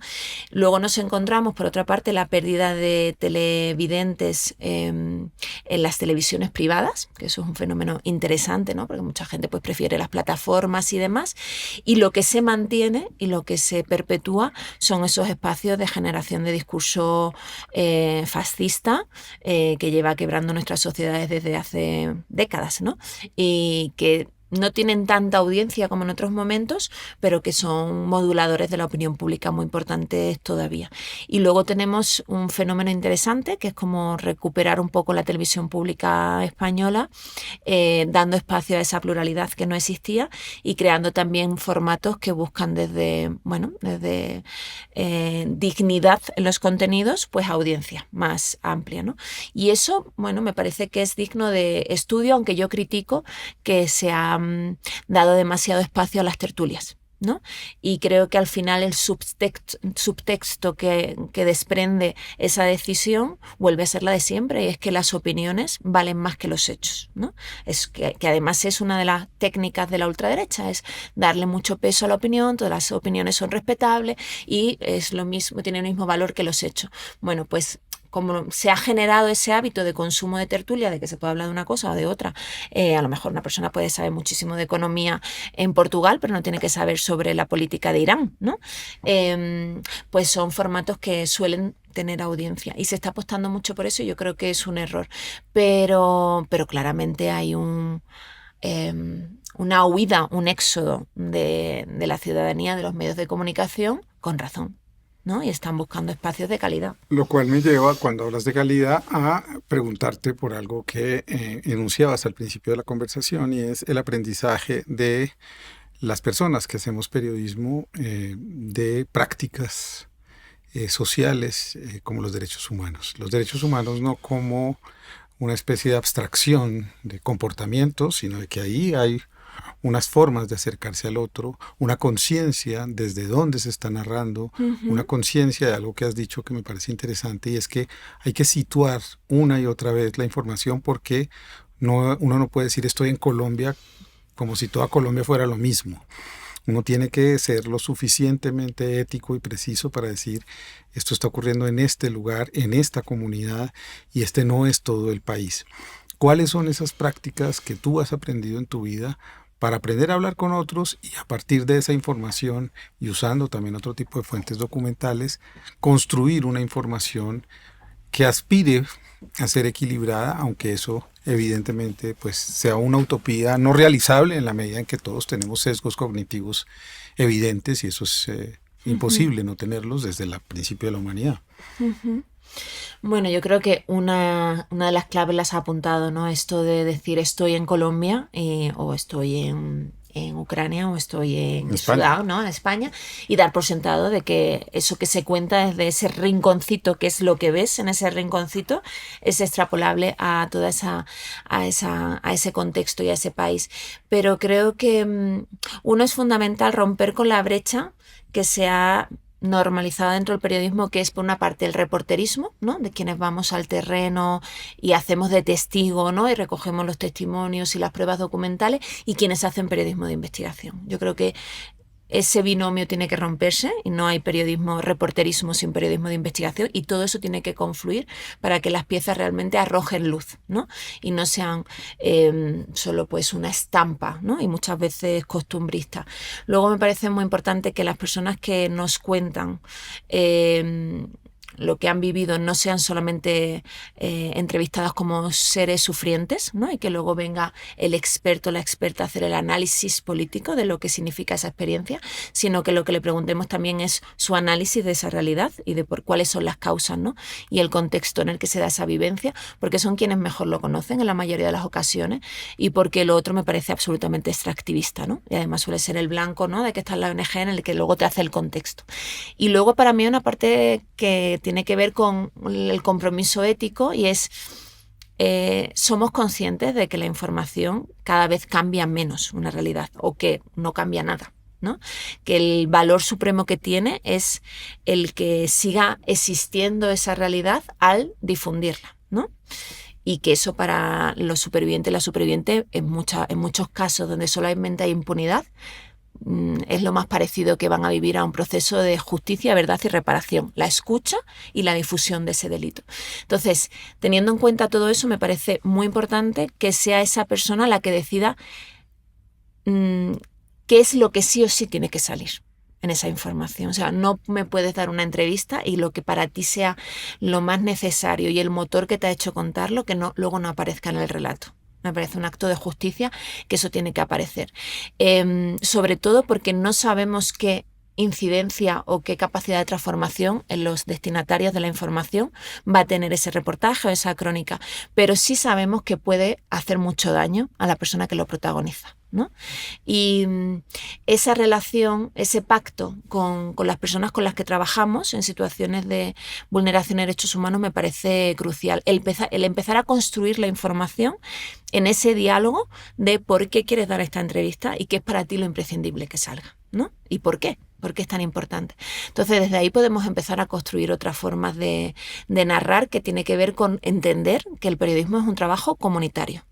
Luego nos encontramos, por otra parte, la pérdida de televidentes en las televisiones privadas, que eso es un fenómeno interesante, ¿no?, porque mucha gente pues prefiere las plataformas y demás, y lo que se mantiene y lo que se perpetúa son esos espacios de generación de discurso fascista que lleva quebrando nuestras sociedades desde hace décadas, ¿no?, y que no tienen tanta audiencia como en otros momentos, pero que son moduladores de la opinión pública muy importantes todavía. Y luego tenemos un fenómeno interesante, que es como recuperar un poco la televisión pública española, dando espacio a esa pluralidad que no existía y creando también formatos que buscan desde dignidad en los contenidos, pues audiencia más amplia, ¿no? Y eso, bueno, me parece que es digno de estudio, aunque yo critico que se ha dado demasiado espacio a las tertulias, ¿no? Y creo que al final el subtexto que desprende esa decisión vuelve a ser la de siempre, y es que las opiniones valen más que los hechos, ¿no? Es que además es una de las técnicas de la ultraderecha, es darle mucho peso a la opinión, todas las opiniones son respetables y es lo mismo, tiene el mismo valor que los hechos. Bueno, pues como se ha generado ese hábito de consumo de tertulia, de que se puede hablar de una cosa o de otra, a lo mejor una persona puede saber muchísimo de economía en Portugal, pero no tiene que saber sobre la política de Irán, ¿no? Pues son formatos que suelen tener audiencia. Y se está apostando mucho por eso y yo creo que es un error. Pero claramente hay una huida, un éxodo de la ciudadanía, de los medios de comunicación, con razón, ¿no? Y están buscando espacios de calidad. Lo cual me lleva, cuando hablas de calidad, a preguntarte por algo que enunciabas al principio de la conversación, y es el aprendizaje de las personas que hacemos periodismo de prácticas sociales como los derechos humanos. Los derechos humanos no como una especie de abstracción de comportamientos, sino de que ahí hay unas formas de acercarse al otro, una conciencia desde dónde se está narrando, una conciencia de algo que has dicho que me parece interesante, y es que hay que situar una y otra vez la información, porque uno no puede decir estoy en Colombia como si toda Colombia fuera lo mismo. Uno tiene que ser lo suficientemente ético y preciso para decir esto está ocurriendo en este lugar, en esta comunidad, y este no es todo el país. ¿Cuáles son esas prácticas que tú has aprendido en tu vida para aprender a hablar con otros y a partir de esa información y usando también otro tipo de fuentes documentales, construir una información que aspire a ser equilibrada, aunque eso evidentemente pues sea una utopía no realizable en la medida en que todos tenemos sesgos cognitivos evidentes, y eso es imposible no tenerlos desde el principio de la humanidad? Bueno, yo creo que una de las claves las ha apuntado, ¿no? Esto de decir estoy en Colombia o estoy en Ucrania o estoy en Sudán, ¿no? En España, y dar por sentado de que eso que se cuenta desde ese rinconcito, que es lo que ves en ese rinconcito, es extrapolable a toda a ese contexto y a ese país. Pero creo que uno es fundamental romper con la brecha que se ha normalizada dentro del periodismo, que es por una parte el reporterismo, ¿no? De quienes vamos al terreno y hacemos de testigo, ¿no? Y recogemos los testimonios y las pruebas documentales, y quienes hacen periodismo de investigación. Yo creo que ese binomio tiene que romperse y no hay reporterismo sin periodismo de investigación, y todo eso tiene que confluir para que las piezas realmente arrojen luz, ¿no? Y no sean solo pues una estampa, ¿no? Y muchas veces costumbrista. Luego me parece muy importante que las personas que nos cuentan lo que han vivido no sean solamente entrevistadas como seres sufrientes, ¿no? Y que luego venga el experto o la experta a hacer el análisis político de lo que significa esa experiencia, sino que lo que le preguntemos también es su análisis de esa realidad y de cuáles son las causas, ¿no? Y el contexto en el que se da esa vivencia, porque son quienes mejor lo conocen en la mayoría de las ocasiones, y porque lo otro me parece absolutamente extractivista, ¿no? Y además suele ser el blanco, ¿no? De que está en la ONG, en el que luego te hace el contexto. Y luego para mí una parte que tiene que ver con el compromiso ético, y es somos conscientes de que la información cada vez cambia menos una realidad, o que no cambia nada, ¿no? Que el valor supremo que tiene es el que siga existiendo esa realidad al difundirla, ¿no? Y que eso para los supervivientes y las supervivientes, en muchos casos donde solamente hay impunidad, es lo más parecido que van a vivir a un proceso de justicia, verdad y reparación, la escucha y la difusión de ese delito. Entonces, teniendo en cuenta todo eso, me parece muy importante que sea esa persona la que decida qué es lo que sí o sí tiene que salir en esa información. O sea, no me puedes dar una entrevista y lo que para ti sea lo más necesario y el motor que te ha hecho contarlo, que luego no aparezca en el relato. Me parece un acto de justicia que eso tiene que aparecer. Sobre todo porque no sabemos qué incidencia o qué capacidad de transformación en los destinatarios de la información va a tener ese reportaje o esa crónica, pero sí sabemos que puede hacer mucho daño a la persona que lo protagoniza, ¿no? Y esa relación, ese pacto con las personas con las que trabajamos en situaciones de vulneración de derechos humanos me parece crucial. El empezar a construir la información en ese diálogo de por qué quieres dar esta entrevista y qué es para ti lo imprescindible que salga, ¿no? ¿Y por qué? ¿Por qué es tan importante? Entonces, desde ahí podemos empezar a construir otras formas de narrar, que tiene que ver con entender que el periodismo es un trabajo comunitario.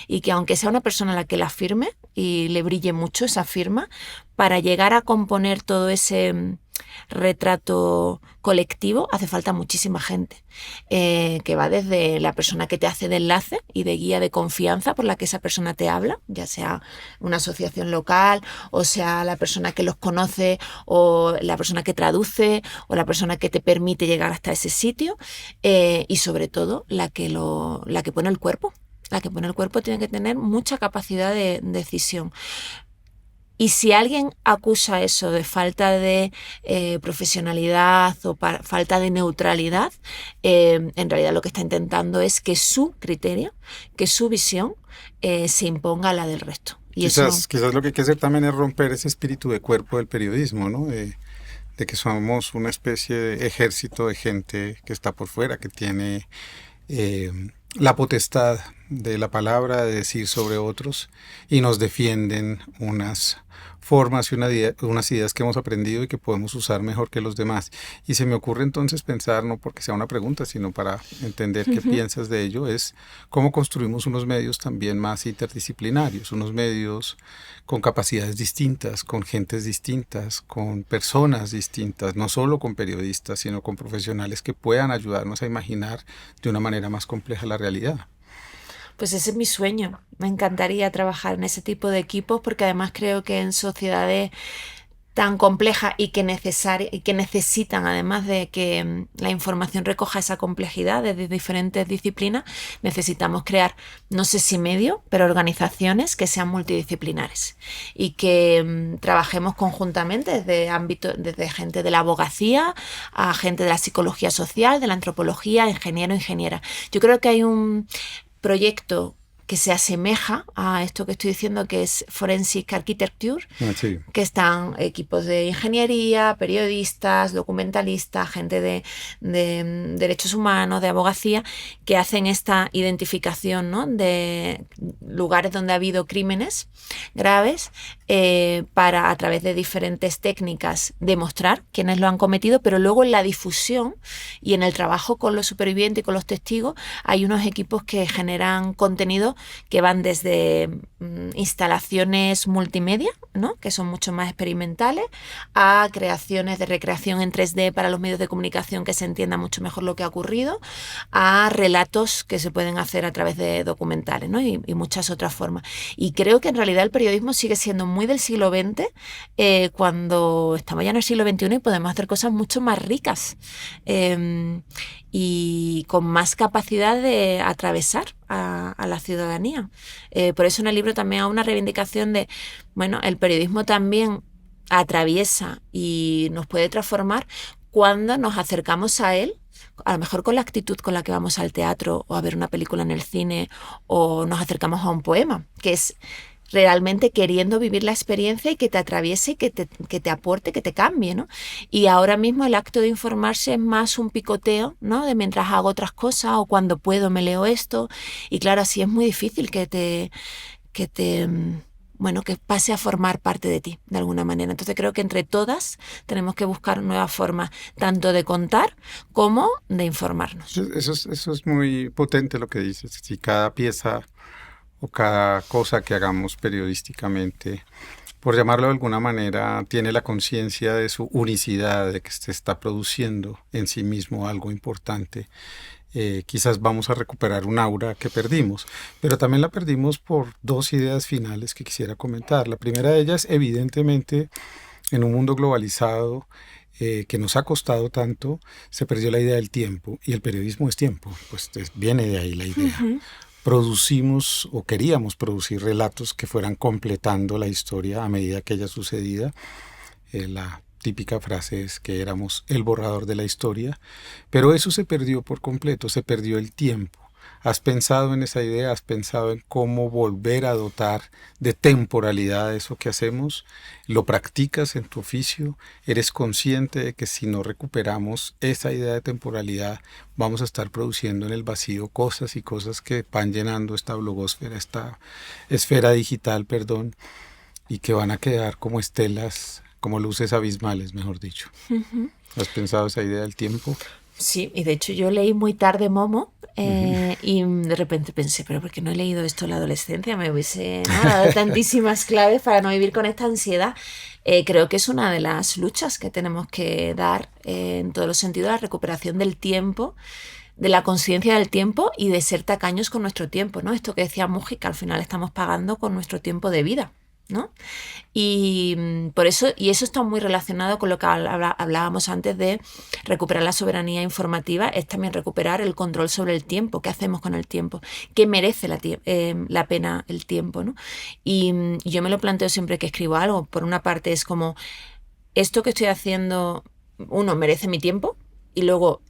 Y que aunque sea una persona la que la firme y le brille mucho esa firma, para llegar a componer todo ese retrato colectivo hace falta muchísima gente, que va desde la persona que te hace de enlace y de guía de confianza por la que esa persona te habla, ya sea una asociación local, o sea la persona que los conoce, o la persona que traduce, o la persona que te permite llegar hasta ese sitio, y sobre todo la que pone el cuerpo. La que pone el cuerpo tiene que tener mucha capacidad de decisión. Y si alguien acusa eso de falta de profesionalidad o falta de neutralidad, en realidad lo que está intentando es que su criterio, que su visión se imponga a la del resto. Y quizás lo que hay que hacer también es romper ese espíritu de cuerpo del periodismo, ¿no? De que somos una especie de ejército de gente que está por fuera, que tiene la potestad de la palabra, de decir sobre otros, y nos defienden unas formas y unas ideas que hemos aprendido y que podemos usar mejor que los demás. Y se me ocurre entonces pensar, no porque sea una pregunta, sino para entender qué piensas de ello, es cómo construimos unos medios también más interdisciplinarios, unos medios con capacidades distintas, con gentes distintas, con personas distintas, no solo con periodistas, sino con profesionales que puedan ayudarnos a imaginar de una manera más compleja la realidad. Pues ese es mi sueño. Me encantaría trabajar en ese tipo de equipos porque además creo que en sociedades tan complejas y que necesitan, además de que la información recoja esa complejidad desde diferentes disciplinas, necesitamos crear, no sé si medios, pero organizaciones que sean multidisciplinares y que trabajemos conjuntamente desde gente de la abogacía a gente de la psicología social, de la antropología, ingeniero, ingeniera. Yo creo que hay un proyecto que se asemeja a esto que estoy diciendo, que es Forensic Architecture, Sí. que están equipos de ingeniería, periodistas, documentalistas, gente de derechos humanos, de abogacía, que hacen esta identificación, ¿no?, de lugares donde ha habido crímenes graves, para, a través de diferentes técnicas, demostrar quiénes lo han cometido, pero luego en la difusión y en el trabajo con los supervivientes y con los testigos hay unos equipos que generan contenido que van desde instalaciones multimedia, ¿no?, que son mucho más experimentales, a creaciones de recreación en 3D para los medios de comunicación, que se entienda mucho mejor lo que ha ocurrido, a relatos que se pueden hacer a través de documentales, ¿no?, y muchas otras formas. Y creo que en realidad el periodismo sigue siendo muy del siglo XX, cuando estamos ya en el siglo XXI y podemos hacer cosas mucho más ricas y con más capacidad de atravesar a la ciudadanía. Por eso en el libro también hay una reivindicación de, bueno, el periodismo también atraviesa y nos puede transformar cuando nos acercamos a él, a lo mejor con la actitud con la que vamos al teatro o a ver una película en el cine, o nos acercamos a un poema, que es realmente queriendo vivir la experiencia y que te atraviese y que te aporte, que te cambie, ¿no? Y ahora mismo el acto de informarse es más un picoteo, ¿no?, de mientras hago otras cosas o cuando puedo me leo esto. Y claro, así es muy difícil que pase a formar parte de ti, de alguna manera. Entonces creo que entre todas tenemos que buscar nuevas formas, tanto de contar como de informarnos. Eso es muy potente lo que dices. Si cada pieza o cada cosa que hagamos periodísticamente, por llamarlo de alguna manera, tiene la conciencia de su unicidad, de que se está produciendo en sí mismo algo importante, quizás vamos a recuperar un aura que perdimos, pero también la perdimos por dos ideas finales que quisiera comentar. La primera de ellas, evidentemente, en un mundo globalizado que nos ha costado tanto, se perdió la idea del tiempo, y el periodismo es tiempo, pues viene de ahí la idea. Uh-huh. Producimos o queríamos producir relatos que fueran completando la historia a medida que ella sucedía. La típica frase es que éramos el borrador de la historia, pero eso se perdió por completo, se perdió el tiempo. ¿Has pensado en esa idea? ¿Has pensado en cómo volver a dotar de temporalidad eso que hacemos? ¿Lo practicas en tu oficio? ¿Eres consciente de que si no recuperamos esa idea de temporalidad vamos a estar produciendo en el vacío cosas y cosas que van llenando esta blogosfera, esta esfera digital, y que van a quedar como estelas, como luces abismales, mejor dicho? Uh-huh. ¿Has pensado esa idea del tiempo? Sí, y de hecho yo leí muy tarde Momo, y de repente pensé, pero ¿por qué no he leído esto en la adolescencia? Me hubiese dado tantísimas claves para no vivir con esta ansiedad. Creo que es una de las luchas que tenemos que dar en todos los sentidos, la recuperación del tiempo, de la conciencia del tiempo y de ser tacaños con nuestro tiempo, ¿no? Esto que decía Mujica, al final estamos pagando con nuestro tiempo de vida, ¿no? Y por eso, y eso está muy relacionado con lo que hablábamos antes de recuperar la soberanía informativa, es también recuperar el control sobre el tiempo, qué hacemos con el tiempo, qué merece la pena el tiempo, ¿no? Y yo me lo planteo siempre que escribo algo. Por una parte es como, esto que estoy haciendo, uno, merece mi tiempo, y luego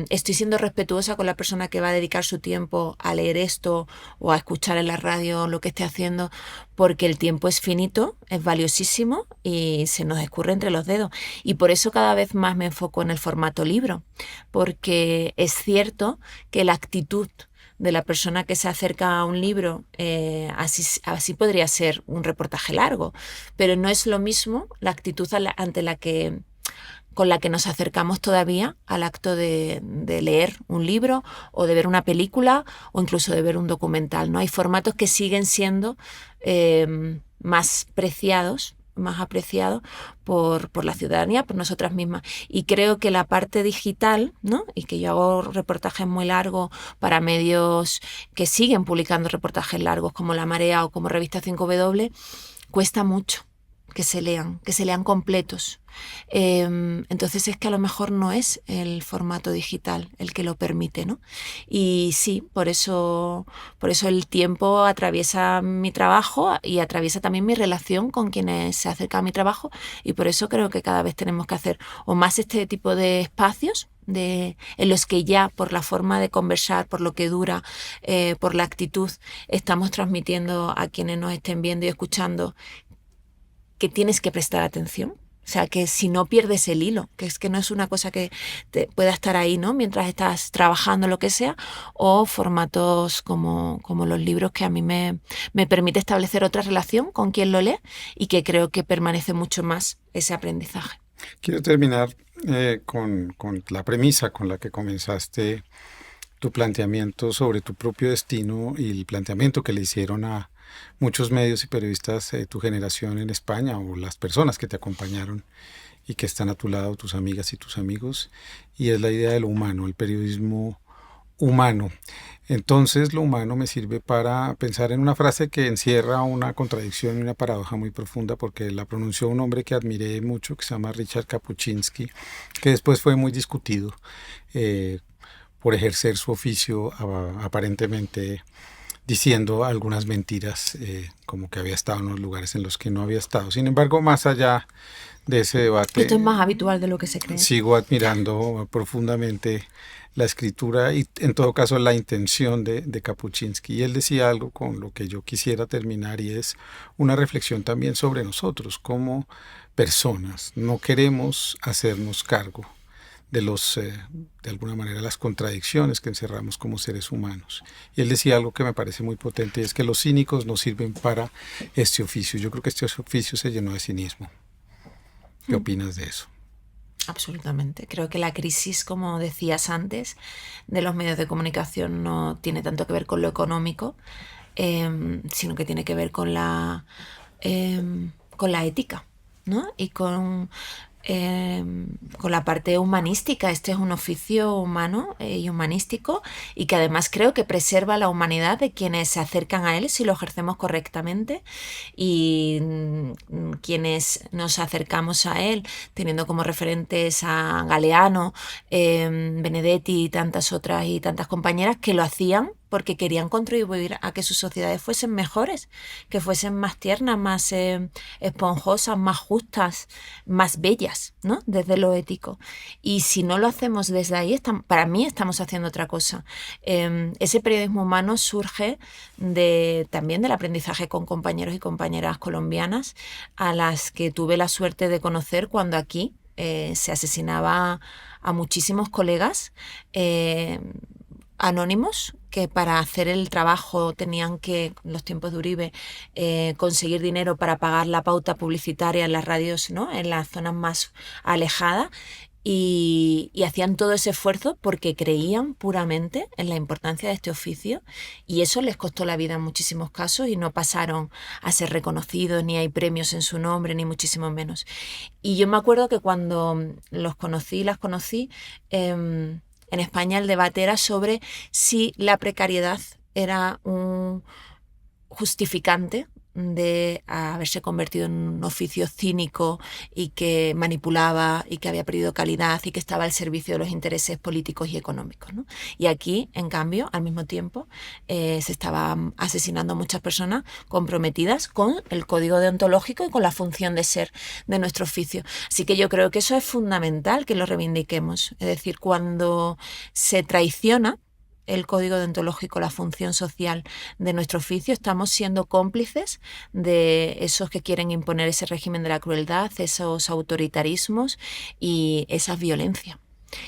estoy siendo respetuosa con la persona que va a dedicar su tiempo a leer esto o a escuchar en la radio lo que esté haciendo, porque el tiempo es finito, es valiosísimo y se nos escurre entre los dedos. Y por eso cada vez más me enfoco en el formato libro, porque es cierto que la actitud de la persona que se acerca a un libro, así podría ser un reportaje largo, pero no es lo mismo la actitud con la que nos acercamos todavía al acto de leer un libro o de ver una película o incluso de ver un documental, ¿no? Hay formatos que siguen siendo más preciados, más apreciados por la ciudadanía, por nosotras mismas. Y creo que la parte digital, ¿no? Y que yo hago reportajes muy largos para medios que siguen publicando reportajes largos como La Marea o como Revista 5W, cuesta mucho que se lean completos. Entonces es que a lo mejor no es el formato digital el que lo permite, ¿no? Y sí, por eso el tiempo atraviesa mi trabajo y atraviesa también mi relación con quienes se acercan a mi trabajo, y por eso creo que cada vez tenemos que hacer o más este tipo de espacios en los que ya por la forma de conversar, por lo que dura, por la actitud, estamos transmitiendo a quienes nos estén viendo y escuchando que tienes que prestar atención. O sea, que si no pierdes el hilo, que es que no es una cosa que te pueda estar ahí, ¿no? Mientras estás trabajando, lo que sea, o formatos como los libros, que a mí me permite establecer otra relación con quien lo lee y que creo que permanece mucho más ese aprendizaje. Quiero terminar con la premisa con la que comenzaste tu planteamiento sobre tu propio destino y el planteamiento que le hicieron a muchos medios y periodistas de tu generación en España, o las personas que te acompañaron y que están a tu lado, tus amigas y tus amigos, y es la idea de lo humano, el periodismo humano. Entonces lo humano me sirve para pensar en una frase que encierra una contradicción y una paradoja muy profunda, porque la pronunció un hombre que admiré mucho, que se llama Richard Kapuscinski, que después fue muy discutido por ejercer su oficio aparentemente diciendo algunas mentiras, como que había estado en los lugares en los que no había estado. Sin embargo, más allá de ese debate, esto es más habitual de lo que se cree. Sigo admirando profundamente la escritura y en todo caso la intención de Kapuscinski. Y él decía algo con lo que yo quisiera terminar, y es una reflexión también sobre nosotros como personas. No queremos hacernos cargo de alguna manera, las contradicciones que encerramos como seres humanos. Y él decía algo que me parece muy potente, y es que los cínicos no sirven para este oficio. Yo creo que este oficio se llenó de cinismo. ¿Qué opinas de eso? Absolutamente. Creo que la crisis, como decías antes, de los medios de comunicación no tiene tanto que ver con lo económico, sino que tiene que ver con la ética, ¿no? Y con la parte humanística. Este es un oficio humano y humanístico, y que además creo que preserva la humanidad de quienes se acercan a él si lo ejercemos correctamente, y quienes nos acercamos a él teniendo como referentes a Galeano, Benedetti y tantas otras y tantas compañeras que lo hacían porque querían contribuir a que sus sociedades fuesen mejores, que fuesen más tiernas, más esponjosas, más justas, más bellas, ¿no? Desde lo ético. Y si no lo hacemos desde ahí, para mí estamos haciendo otra cosa. Ese periodismo humano surge también del aprendizaje con compañeros y compañeras colombianas, a las que tuve la suerte de conocer cuando aquí se asesinaba a muchísimos colegas anónimos, que para hacer el trabajo tenían que, en los tiempos de Uribe, conseguir dinero para pagar la pauta publicitaria en las radios, ¿no? En las zonas más alejadas, y hacían todo ese esfuerzo porque creían puramente en la importancia de este oficio, y eso les costó la vida en muchísimos casos y no pasaron a ser reconocidos, ni hay premios en su nombre, ni muchísimo menos. Y yo me acuerdo que cuando los conocí, las conocí, en España el debate era sobre si la precariedad era un justificante de haberse convertido en un oficio cínico y que manipulaba y que había perdido calidad y que estaba al servicio de los intereses políticos y económicos, ¿no? Y aquí, en cambio, al mismo tiempo, se estaban asesinando a muchas personas comprometidas con el código deontológico y con la función de ser de nuestro oficio. Así que yo creo que eso es fundamental que lo reivindiquemos. Es decir, cuando se traiciona el código deontológico, la función social de nuestro oficio, estamos siendo cómplices de esos que quieren imponer ese régimen de la crueldad, esos autoritarismos y esa violencia.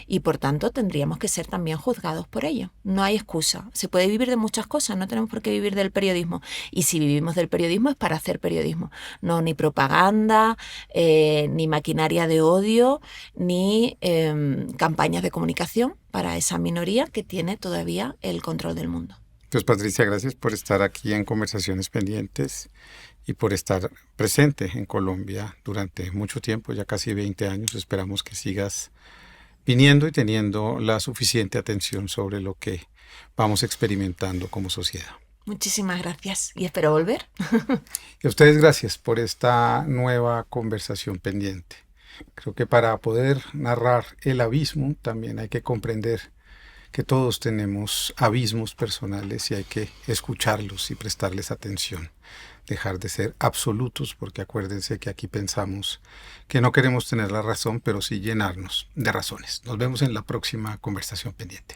Y por tanto tendríamos que ser también juzgados por ello. No hay excusa. Se puede vivir de muchas cosas, no tenemos por qué vivir del periodismo. Y si vivimos del periodismo es para hacer periodismo. No ni propaganda, ni maquinaria de odio, ni campañas de comunicación para esa minoría que tiene todavía el control del mundo. Pues Patricia, gracias por estar aquí en Conversaciones Pendientes y por estar presente en Colombia durante mucho tiempo, ya casi 20 años. Esperamos que sigas viniendo y teniendo la suficiente atención sobre lo que vamos experimentando como sociedad. Muchísimas gracias y espero volver. Y a ustedes gracias por esta nueva conversación pendiente. Creo que para poder narrar el abismo también hay que comprender que todos tenemos abismos personales y hay que escucharlos y prestarles atención. Dejar de ser absolutos, porque acuérdense que aquí pensamos que no queremos tener la razón, pero sí llenarnos de razones. Nos vemos en la próxima conversación pendiente.